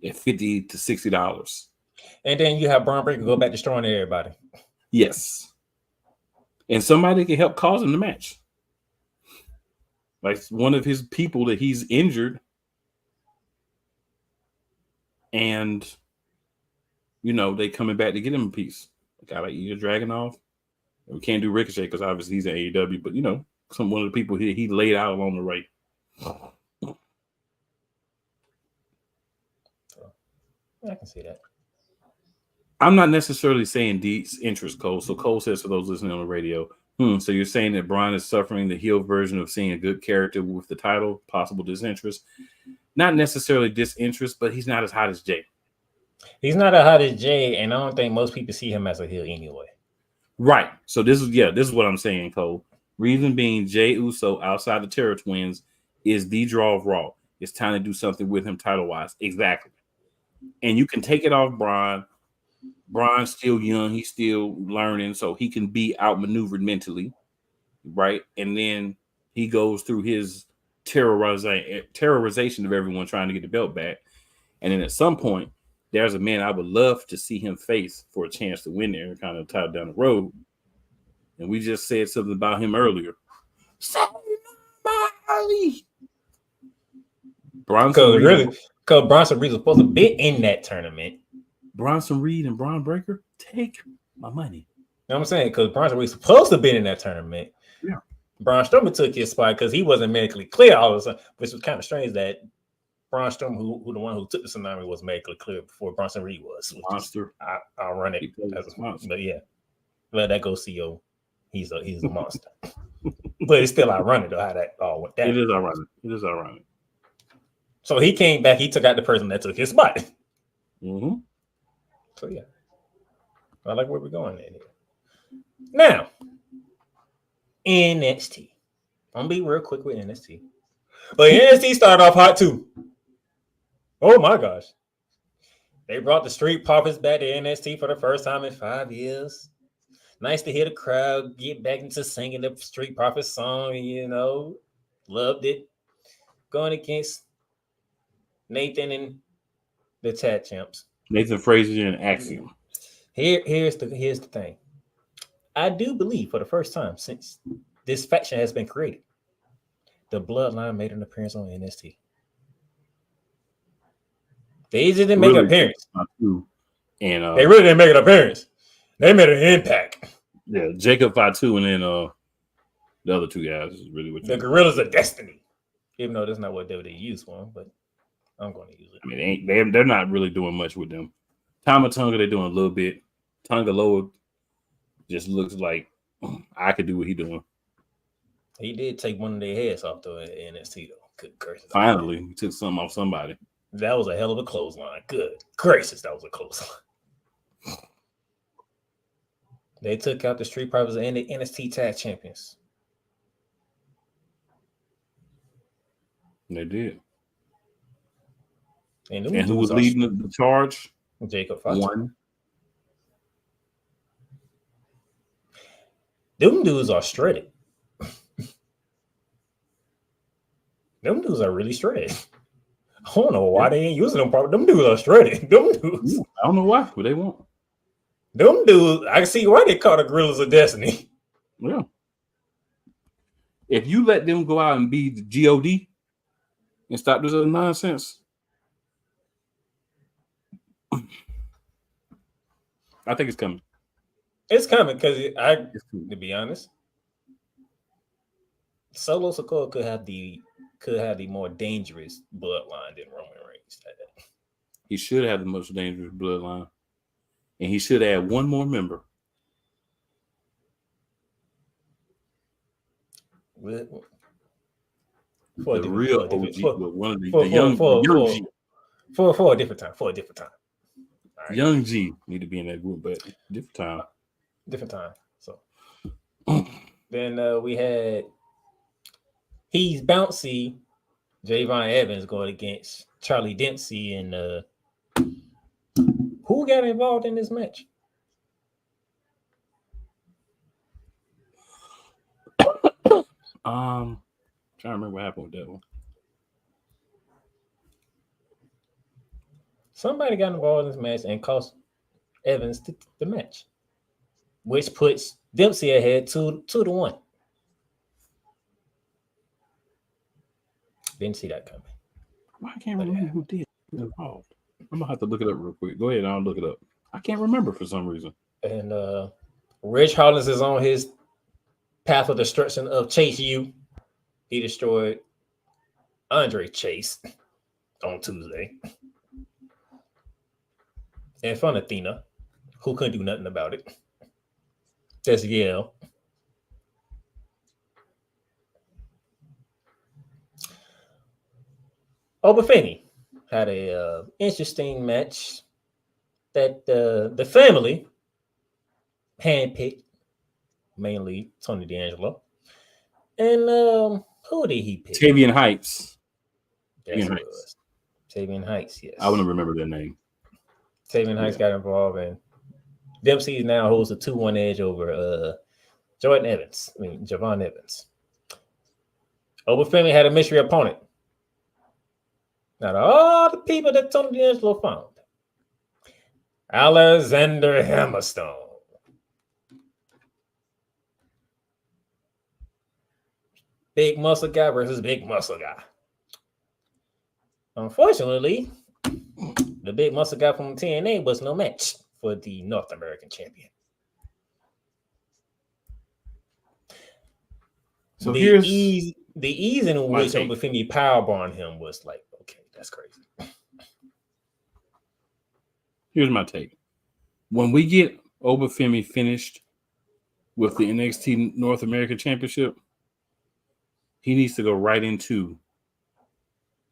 at $50 to $60. And then you have Braun Breaker go back destroying everybody. Yes. And somebody can help cause him the match. Like one of his people that he's injured. And, they coming back to get him a piece. A guy like Ilya Dragunov. We can't do Ricochet because obviously he's an AEW, but, one of the people he laid out along the way. I can see that. I'm not necessarily saying disinterest, Cole. So Cole says for those listening on the radio, so you're saying that Braun is suffering the heel version of seeing a good character with the title, possible disinterest. Not necessarily disinterest, but he's not as hot as Jay. He's not as hot as Jay, and I don't think most people see him as a heel anyway. Right. So this is what I'm saying, Cole. Reason being, Jey Uso outside the Terror Twins is the draw of Raw. It's time to do something with him title-wise. Exactly. And you can take it off Braun. Braun's still young. He's still learning, so he can be outmaneuvered mentally, right? And then he goes through his terrorization of everyone trying to get the belt back. And then at some point, there's a man I would love to see him face for a chance to win there and kind of title down the road. And we just said something about him earlier. Bronson Reed. Because Bronson Reed was supposed to be in that tournament. Bronson Reed and Braun Breaker, take my money. You know what I'm saying? Because Bronson Reed was supposed to be in that tournament. Yeah. Braun Strowman took his spot because he wasn't medically clear all of a sudden, which was kind of strange that Braun Strowman, who the one who took the tsunami, was medically clear before Bronson Reed was. Monster. I'll run it. But yeah. Let that go, CO. He's a monster. But it's still ironic though how that all went down. It is ironic. So he came back, he took out the person that took his spot. Mm-hmm. So yeah. I like where we're going in here. Now, NXT. I'm gonna be real quick with NXT. But NXT started off hot too. Oh my gosh. They brought the Street Profits back to NXT for the first time in 5 years. Nice to hear the crowd get back into singing the Street Profits song, loved it. Going against Nathan and the tag champs. Nathan Frazier and Axiom. Here's the thing. I do believe for the first time since this faction has been created, the Bloodline made an appearance on NXT. They didn't make an appearance. And they really didn't make an appearance. They made an impact. Yeah, Jacob Fatu and then the other two guys is really what the Gorillas of Destiny. Even though that's not what WWE used for them, but I'm going to use it. I mean, they're not really doing much with them. Tama Tonga, they're doing a little bit. Tonga Loa just looks like I could do what he's doing. He did take one of their heads off the NXT though. Good gracious! Finally, he took something off somebody. That was a hell of a clothesline. Good gracious, that was a clothesline. They took out the Street Profits and the NXT Tag Champions. They did. And who was leading the charge? Jacob Fatu. 1. Them dudes are shredded. Them dudes are really shredded. I don't know why they ain't using them properly. Them dudes are shredded. Them dudes. Ooh, I don't know why, but they won't. Them dudes, I see why they call the Gorillas of Destiny. Yeah. If you let them go out and be the GOD and stop this other nonsense, I think it's coming. It's coming because to be honest, Solo Sikoa could have the more dangerous bloodline than Roman Reigns. He should have the most dangerous bloodline, and he should add one more member. For a different time. Right. Young G need to be in that group, but different time. So then we had He's Bouncy, Javon Evans going against Charlie Dempsey, and who got involved in this match? Trying to remember what happened with that one. Somebody got involved in this match and cost Evans the match, which puts Dempsey ahead 2-1. Didn't see that coming. I can't remember who did involved. I'm gonna have to look it up real quick. Go ahead, I'll look it up. I can't remember for some reason. And Rich Hollins is on his path of destruction of Chase U. He destroyed Andre Chase on Tuesday in front of Athena, who couldn't do nothing about it. Just yell. Obafemi had a interesting match that the family handpicked, mainly Tony D'Angelo. And who did he pick? Tavian Heights. Tavian Heights, yes. I wouldn't remember their name. Tavian Heights got involved, and Dempsey now holds a 2-1 edge over Javon Evans. Obafemi had a mystery opponent. Out of all the people that Tony D'Angelo found, Alexander Hammerstone. Big muscle guy versus big muscle guy. Unfortunately, the big muscle guy from TNA was no match for the North American champion. So the ease in which Obafemi powerbombed him was like, okay, that's crazy. Here's my take. When we get Obafemi finished with the NXT North American Championship, he needs to go right into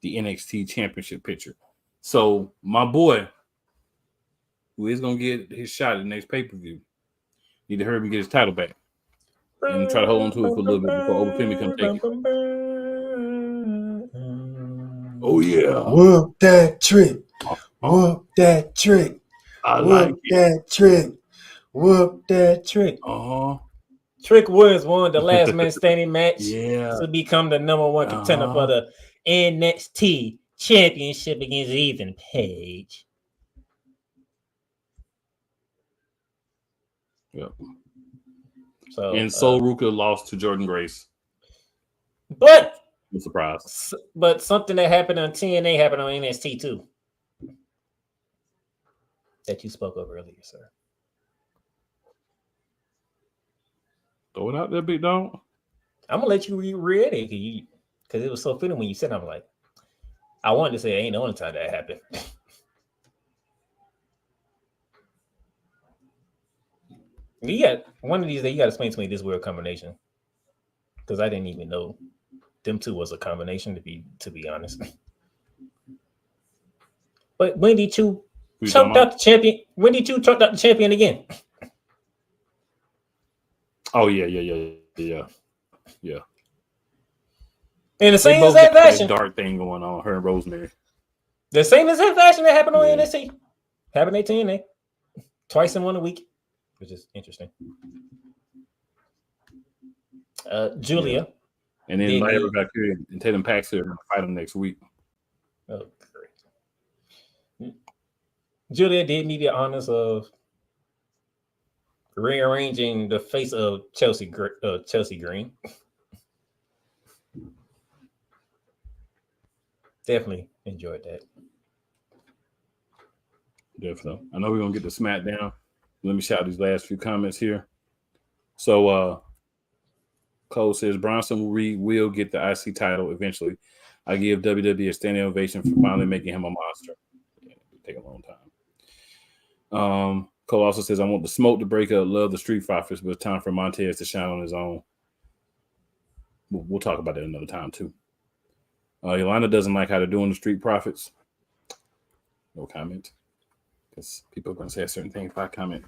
the NXT Championship picture. So my boy, who is going to get his shot at the next pay-per-view, need to hurry up and get his title back and try to hold on to it for a little bit before Obafemi comes take it. Oh, yeah. Whoop that trick. Whoop that trick. Whoop that trick. Whoop that trick. Trick Woods won the last man standing match to become the number one contender for the NXT Championship against Ethan Page. Yep. So, and Sol Ruka lost to Jordan Grace. But I'm surprised. But something that happened on TNA happened on NXT too. That you spoke of earlier, sir. Throw it out there, big dog. I'm gonna let you read it because it was so fitting when you said. I'm like, I wanted to say it ain't the only time that happened. One of these days you got to explain to me this weird combination because I didn't even know them two was a combination to be honest. But Wendy Chu choked out the champion. Wendy Chu choked out the champion again. Oh yeah. In the same exact fashion, dark thing going on. Her and Rosemary. The same exact fashion that happened on NXT. having a TNA twice in 1 week, which is interesting. Julia. Yeah. And then Lyra Valkyria and Tatum Paxton are going to fight them next week. Oh, great. Julia did me the honors of rearranging the face of Chelsea Green. Definitely enjoyed that. Definitely. I know we're going to get to SmackDown. Let me shout these last few comments here. So, Cole says Bronson Reed will get the IC title eventually. I give WWE a standing ovation for finally making him a monster. Yeah, it'll take a long time. Cole also says, I want the smoke to break up. Love the Street Profits, but it's time for Montez to shine on his own. We'll talk about that another time, too. Yolanda doesn't like how they're doing the Street Profits. No comment. Because people are going to say a certain thing if I comment.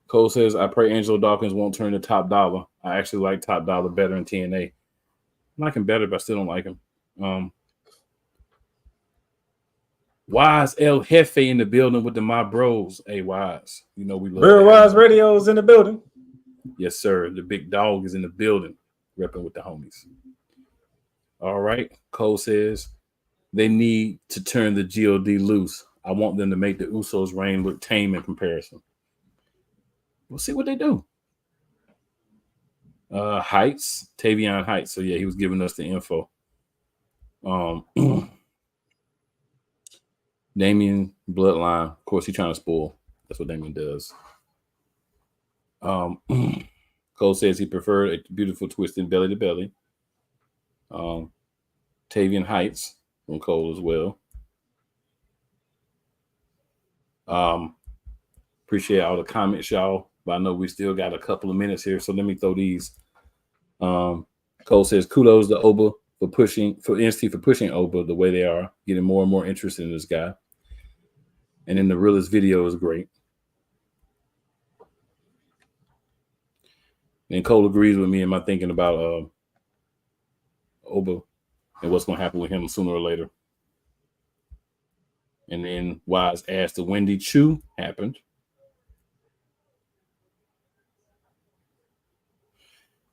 Cole says, I pray Angelo Dawkins won't turn to Top Dollar. I actually like Top Dollar better in TNA. I like him better, but I still don't like him. Wise El Jefe in the building with the My Bros. Hey, Wise. You know we love Real Wise Radio's in the building. Yes, sir. The big dog is in the building, repping with the homies. All right. Cole says, they need to turn the GOD loose. I want them to make the Usos' reign look tame in comparison. We'll see what they do. Heights, Tavion Heights. So, yeah, he was giving us the info. Damien Bloodline. Of course, he's trying to spoil. That's what Damien does. Cole says he preferred a beautiful twist in belly to belly. Tavion Heights from Cole as well. Appreciate all the comments, y'all. But I know we still got a couple of minutes here, so let me throw these. Cole says, kudos to Oba for NXT for pushing Oba the way they are, getting more and more interested in this guy. And then the realest video is great. And Cole agrees with me in my thinking about Oba and what's going to happen with him sooner or later. And then Wise asked the Wendy Chu happened.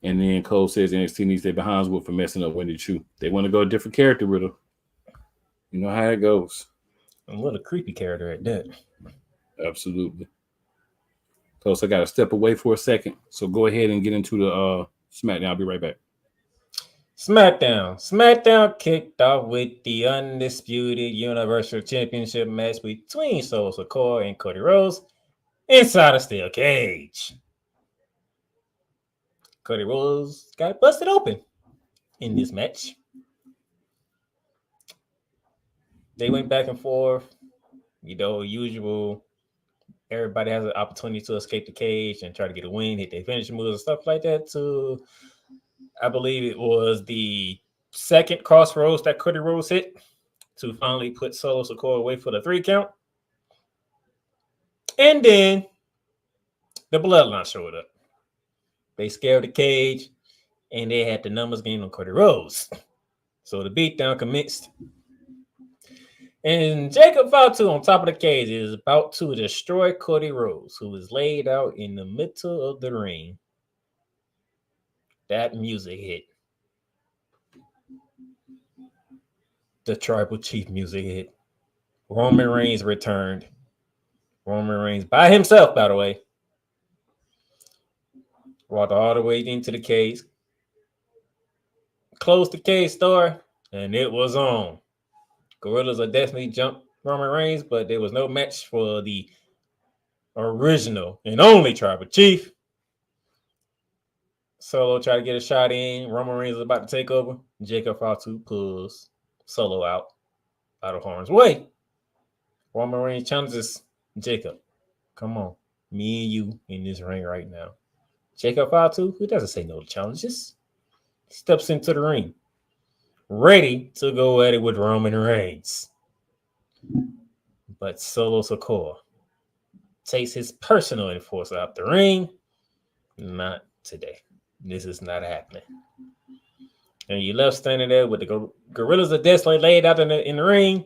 And then Cole says NXT needs their behinds whooped for messing up Wendy Chu. They want to go a different character with her. You know how it goes. A little creepy character at that. Absolutely. Cole, so I got to step away for a second. So go ahead and get into the SmackDown. I'll be right back. SmackDown kicked off with the undisputed Universal Championship match between Solo Sikoa and Cody Rhodes inside a steel cage. Cody Rhodes got busted open in this match. They went back and forth. You know, usual. Everybody has an opportunity to escape the cage and try to get a win, hit their finishing moves and stuff like that. To, I believe it was the second crossroads that Cody Rhodes hit to finally put Solo Sikoa away for the 3 count. And then the Bloodline showed up. They scared the cage, and they had the numbers game on Cody Rhodes. So the beatdown commenced. And Jacob Fatu on top of the cage is about to destroy Cody Rhodes, who is laid out in the middle of the ring. That music hit. The Tribal Chief music hit. Roman Reigns returned. Roman Reigns by himself, by the way. Walked all the way into the cage. Closed the cage door, and it was on. Gorillas are definitely jumped Roman Reigns, but there was no match for the original and only Tribal Chief. Solo tried to get a shot in. Roman Reigns is about to take over. Jacob Fatu pulls Solo out of harm's way. Roman Reigns challenges Jacob. Come on, me and you in this ring right now. Jacob Fatu, who doesn't say no to challenges, steps into the ring, ready to go at it with Roman Reigns. But Solo Sikoa takes his personal enforcer out the ring. Not today. This is not happening. And you left standing there with the Gorillas of Destiny laid out in the ring.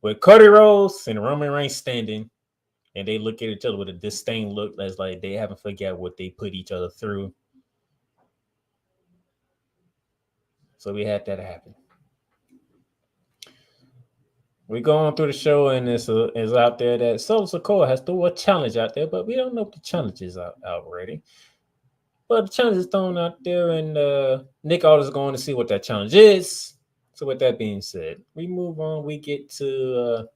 with Cody Rhodes and Roman Reigns standing, and they look at each other with a disdain look that's like they haven't forgot what they put each other through. So we had that happen. We go on through the show, and it's out there that Solo Sikoa has thrown a challenge out there, but we don't know if the challenge is out already. But the challenge is thrown out there, and Nick Aldis is going to see what that challenge is. So with that being said, we move on. We get to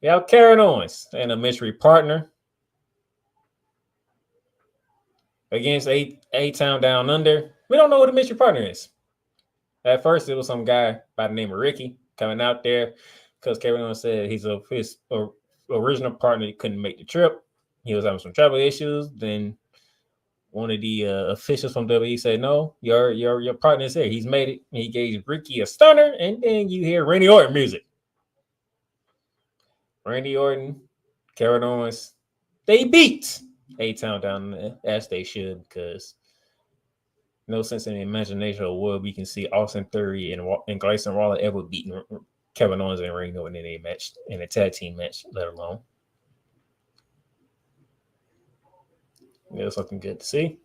we have Karen Owens and a mystery partner against A-Town Down Under. We don't know who the mystery partner is. At first, it was some guy by the name of Ricky coming out there because Kevin Owens said his original partner couldn't make the trip. He was having some travel issues. Then one of the officials from WWE said, "No, your partner is here. He's made it." He gave Ricky a stunner, and then you hear Randy Orton music. Randy Orton, Kevin Owens, they beat A-Town Down as they should, because no sense in the imagination of what we can see Austin Theory and Grayson Waller ever beating Kevin Owens and Randy Orton in a match, in a tag team match, let alone. It was something good to see.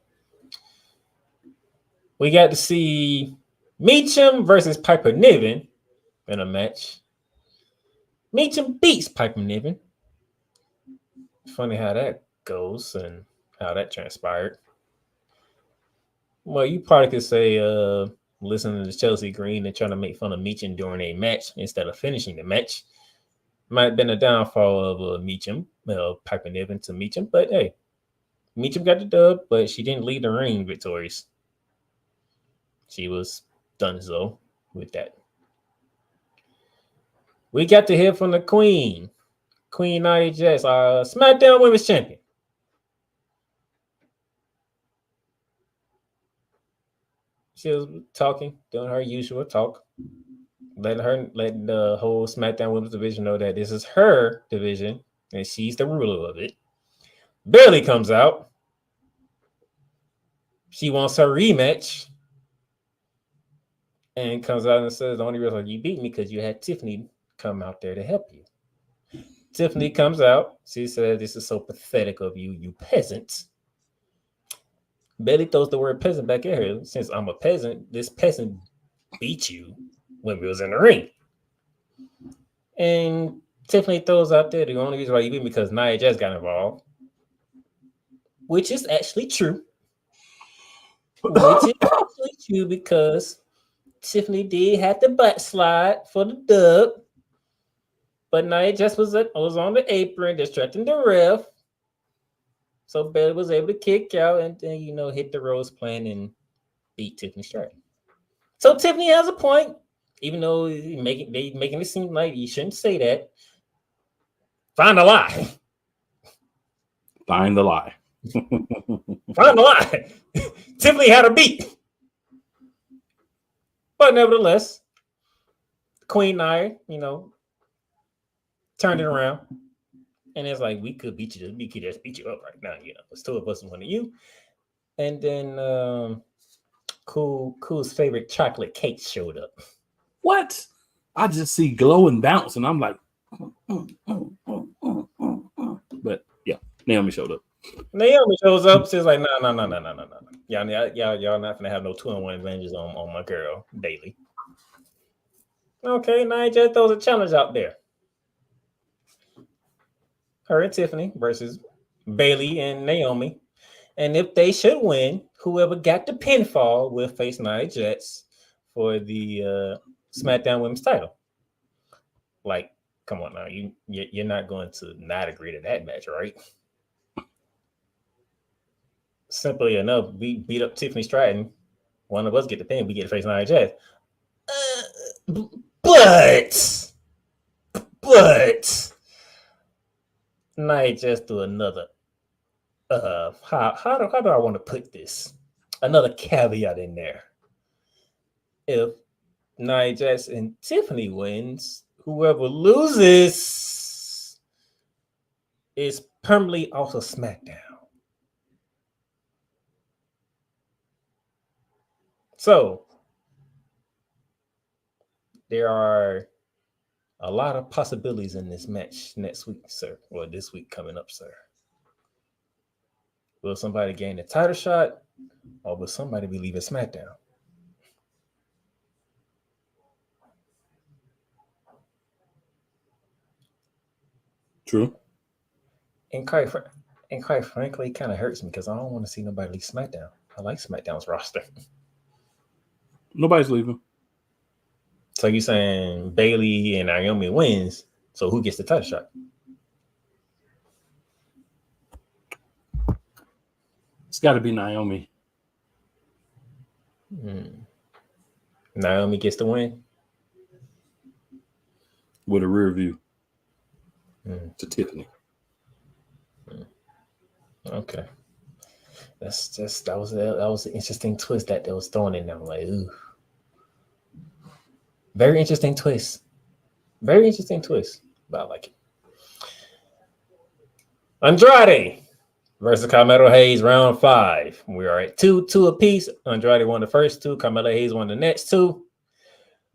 We got to see Meacham versus Piper Niven in a match. Meacham beats Piper Niven. Funny how that goes and how that transpired. Well, you probably could say listening to Chelsea Green and trying to make fun of Meacham during a match instead of finishing the match might have been a downfall of Meacham, Piper Niven to Meacham. But hey, Meacham got the dub, but she didn't lead the ring victorious. She was done so with that. We got to hear from the Queen Nia Jax, SmackDown Women's Champion. She was talking, doing her usual talk, letting the whole SmackDown Women's division know that this is her division and she's the ruler of it. Bayley comes out. She wants her rematch and comes out and says, "The only reason you beat me because you had Tiffany come out there to help you." Tiffany comes out. She said, "This is so pathetic of you, you peasant." Bayley throws the word peasant back at her. "Since I'm a peasant, this peasant beat you when we was in the ring." And Tiffany throws out there, "The only reason why you beat me because Nia Jax got involved," which is actually true. Which is actually true because Tiffany did have the butt slide for the dub, but Nia Jax was on the apron distracting the ref. So Bayley was able to kick out and then, hit the Rose plan and beat Tiffany Stratton. So Tiffany has a point, even though they making it seem like you shouldn't say that. Find a lie. Find the lie. Find the lie. Tiffany had a beat. But nevertheless, Queen Nia, turned it around. And it's like, we could beat you. We could just beat you up right now. It's two of us and one of you. And then Cool's favorite chocolate cake showed up. What? I just see glow and bounce, and I'm like, But yeah, Naomi showed up. Naomi shows up. She's like, no. Y'all not gonna have no 2-on-1 advantages on my girl Bayley. Okay, Nia just throws a challenge out there. Her and Tiffany versus Bayley and Naomi. And if they should win, whoever got the pinfall will face Nia Jax for the SmackDown Women's title. Like, come on now, you're not going to not agree to that match, right? Simply enough, we beat up Tiffany Stratton. One of us get the pin, we get to face Nia Jax. But Nia Jax do another. How do I want to put this? Another caveat in there. If Nia Jax and Tiffany wins, whoever loses is permanently off of SmackDown. So there are A lot of possibilities in this match next week, sir. Or this week coming up, sir. Will somebody gain a title shot, or will somebody be leaving SmackDown? True. And quite frankly, it kind of hurts me because I don't want to see nobody leave SmackDown. I like SmackDown's roster. Nobody's leaving. So you saying Bayley and Naomi wins? So who gets the title shot? It's got to be Naomi. Naomi gets the win with a rear view to Tiffany. Okay, that was an interesting twist that they was thrown in there. I'm like, ooh, very interesting twist, but I like it. Andrade versus Carmelo Hayes, round 5. We are at 2-2 apiece. Andrade won the first 2. Carmelo Hayes won the next 2.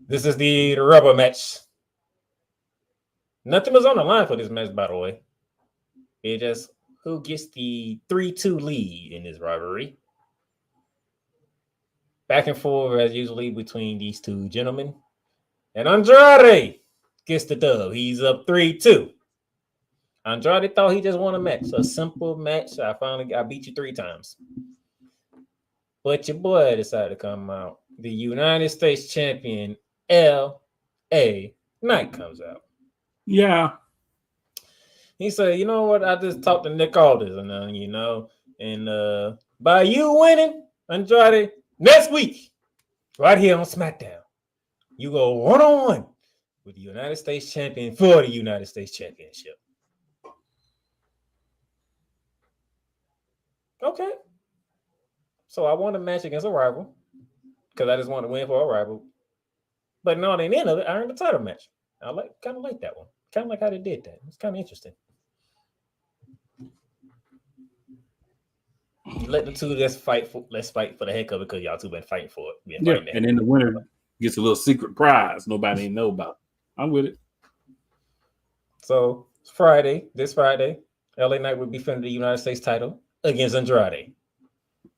This is the rubber match. Nothing was on the line for this match, by the way. It just who gets the 3-2 lead in this rivalry. Back and forth, as usually, between these two gentlemen. And Andrade gets the dub. He's up 3-2. Andrade thought he just won a match. A simple match. I beat you 3 times. But your boy decided to come out. The United States champion, L.A. Knight, comes out. Yeah. He said, you know what? I just talked to Nick Aldis, and by you winning, Andrade, next week, right here on SmackDown, you go one-on-one with the United States champion for the United States Championship. Okay. So I won a match against a rival because I just want to win for a rival. But no, at the end of it, I earned the title match. I kind of like that one. Kind of like how they did that. It's kind of interesting. Let the two let's fight for the heck of it because y'all two been fighting for it. And then the winner gets a little secret prize nobody ain't know about. I'm with it. So this Friday, LA Knight will be defending the United States title against Andrade.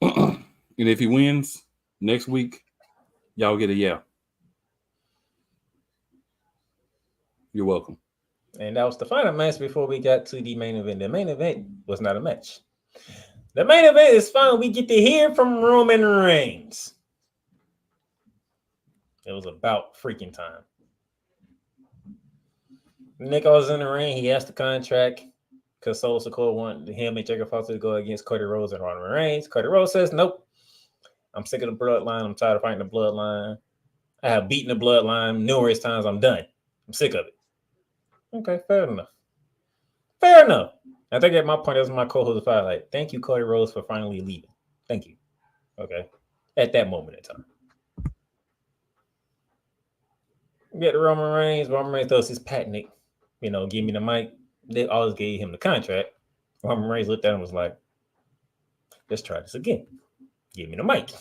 And if he wins next week, y'all get a yeah. You're welcome. And that was the final match before we got to the main event. The main event was not a match. The main event is fun. We get to hear from Roman Reigns. It was about freaking time. Nick was in the ring. He asked the contract because Solo Sikoa wanted him and Jacob Foster to go against Cody Rhodes and Roman Reigns. Cody Rhodes says, nope. I'm sick of the bloodline. I'm tired of fighting the bloodline. I have beaten the bloodline numerous times. I'm done. I'm sick of it. Okay, fair enough. I think at my point, that was my co-host fight. Like, thank you, Cody Rhodes, for finally leaving. Thank you. Okay. At that moment in time. Get to Roman Reigns. Roman Reigns does his Pat Nick. Give me the mic. They always gave him the contract. Roman Reigns looked at him and was like, let's try this again. Give me the mic.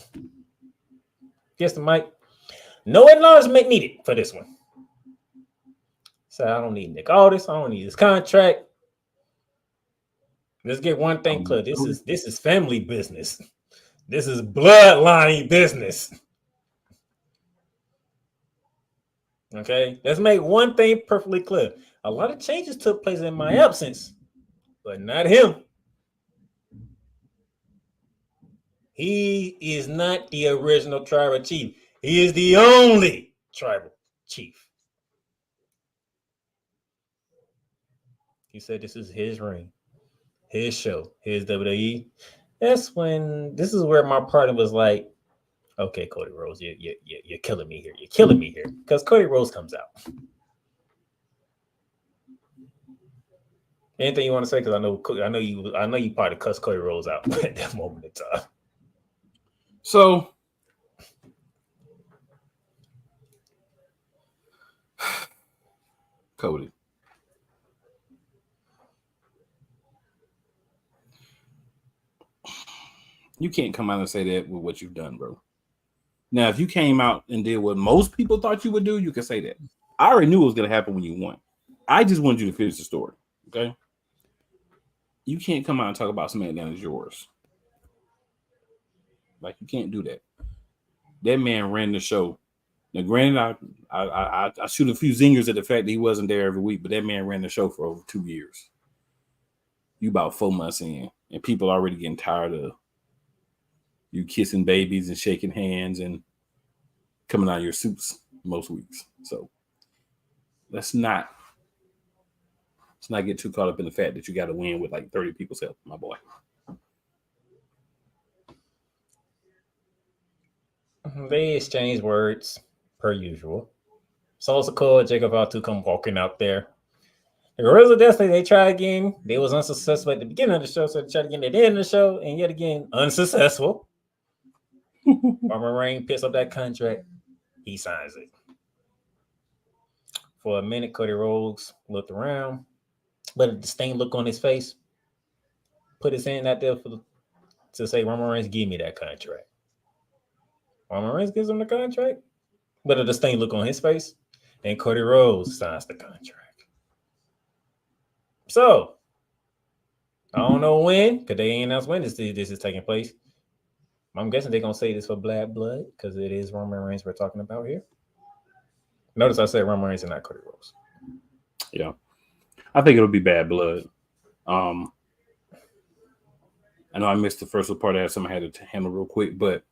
Gets the mic. No acknowledgement needed for this one. So I don't need Nick Aldis. I don't need his contract. Let's get one thing clear. This is family business. This is bloodline business. Okay? Let's make one thing perfectly clear. A lot of changes took place in my absence, but not him. He is not the original tribal chief. He is the only tribal chief. He said this is his ring, his show, his WWE. This is where my partner was like, okay, Cody Rhodes, you're killing me here. You're killing me here. Because Cody Rhodes comes out. Anything you want to say? Because I know you probably cussed Cody Rhodes out at that moment in time. So Cody. You can't come out and say that with what you've done, bro. Now, if you came out and did what most people thought you would do, you could say that. I already knew it was going to happen when you won. I just wanted you to finish the story. Okay. You can't come out and talk about SmackDown is yours. Like, you can't do that. That man ran the show. Now, granted, I shoot a few zingers at the fact that he wasn't there every week, but that man ran the show for over 2 years. You about 4 months in, and people are already getting tired of you kissing babies and shaking hands and coming out of your suits most weeks. So let's not get too caught up in the fact that you got to win with like 30 people's help, my boy. They exchange words per usual. Soul Sokoa and Jacob Fatu come walking out there. The Guerrillas of Destiny, they try again. They was unsuccessful at the beginning of the show, so they tried again at the end of the show, and yet again, unsuccessful. Roman Reigns picks up that contract. He signs it. For a minute, Cody Rhodes looked around, let a distinct look on his face, put his hand out there to say, Roman Reigns, give me that contract. Roman Reigns gives him the contract, but a distinct look on his face, and Cody Rhodes signs the contract. So, I don't know when, because they ain't announced when this is taking place. I'm guessing they're going to say this for Black Blood, because it is Roman Reigns we're talking about here. Notice I said Roman Reigns and not Cody Rhodes. Yeah. I think it'll be Bad Blood. I know I missed the first part. I had something I had to handle real quick, but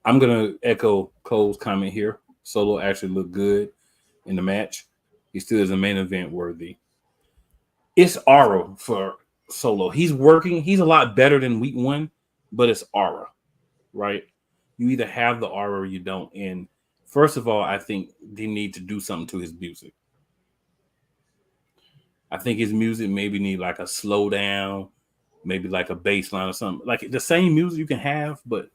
I'm going to echo Cole's comment here. Solo actually looked good in the match. He still is a main event worthy. It's aura for Solo. He's working. He's a lot better than week 1, but it's aura, right? You either have the aura or you don't. And first of all, I think they need to do something to his music. I think his music maybe need like a slow down, maybe like a bass line or something. Like the same music you can have, but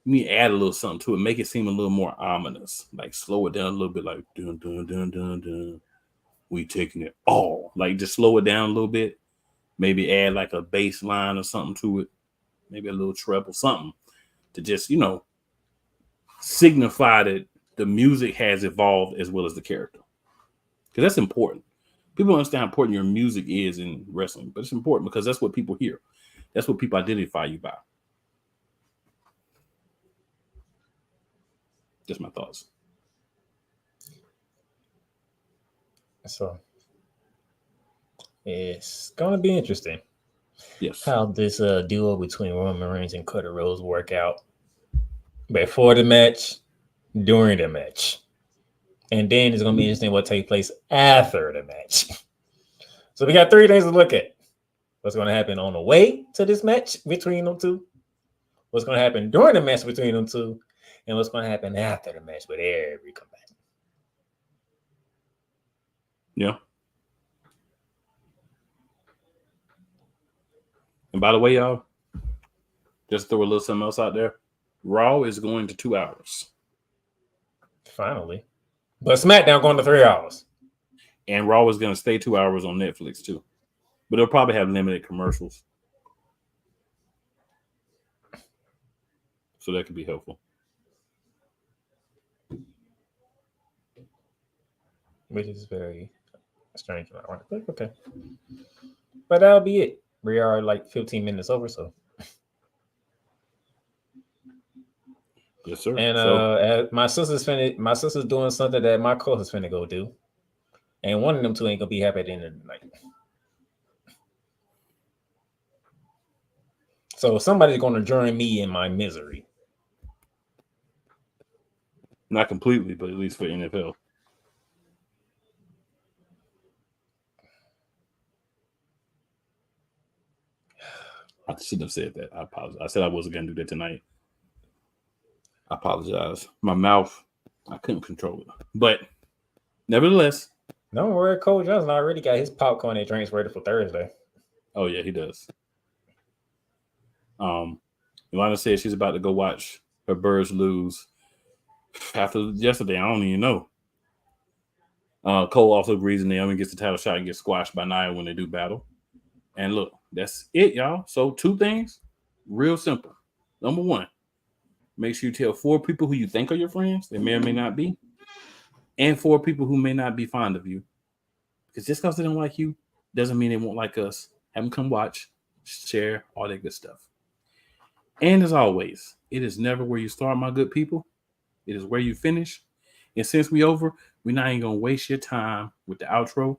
you need to add a little something to it. Make it seem a little more ominous. Like slow it down a little bit, like dun dun dun dun dun. We taking it all. Like just slow it down a little bit. Maybe add like a bass line or something to it. Maybe a little treble, something to just, signify that the music has evolved as well as the character. Because that's important. People don't understand how important your music is in wrestling, but it's important because that's what people hear. That's what people identify you by. Just my thoughts. So it's gonna be interesting. Yes. How this duo between Roman Reigns and Cody Rhodes work out before the match, during the match, and then it's gonna be interesting what takes place after the match. So we got 3 things to look at: what's gonna happen on the way to this match between them two, what's gonna happen during the match between them two, and what's gonna happen after the match with every comeback. Yeah. And by the way, y'all, just throw a little something else out there. Raw is going to 2 hours. Finally. But SmackDown going to 3 hours. And Raw is going to stay 2 hours on Netflix too. But they'll probably have limited commercials. So that could be helpful. Which is very strange. Okay. But that'll be it. We are like 15 minutes over, so. Yes, sir. And my sister's doing something that my co-host finna go do. And one of them two ain't gonna be happy at the end of the night. So somebody's gonna join me in my misery. Not completely, but at least for NFL. I shouldn't have said that. I apologize. I said I wasn't going to do that tonight. I apologize. My mouth, I couldn't control it. But nevertheless. Don't worry, Cole Johnson already got his popcorn and drinks ready for Thursday. Oh, yeah, he does. Ilana said she's about to go watch her Birds lose. After yesterday, I don't even know. Cole also agrees Naomi gets the title shot and gets squashed by Nia when they do battle. And look, that's it, y'all. So 2 things, real simple. Number 1, make sure you tell 4 people who you think are your friends. They may or may not be. and for people who may not be fond of you. Because just because they don't like you doesn't mean they won't like us. Have them come watch, share, all that good stuff. And as always, it is never where you start, my good people. It is where you finish. And since we over, we're not even going to waste your time with the outro.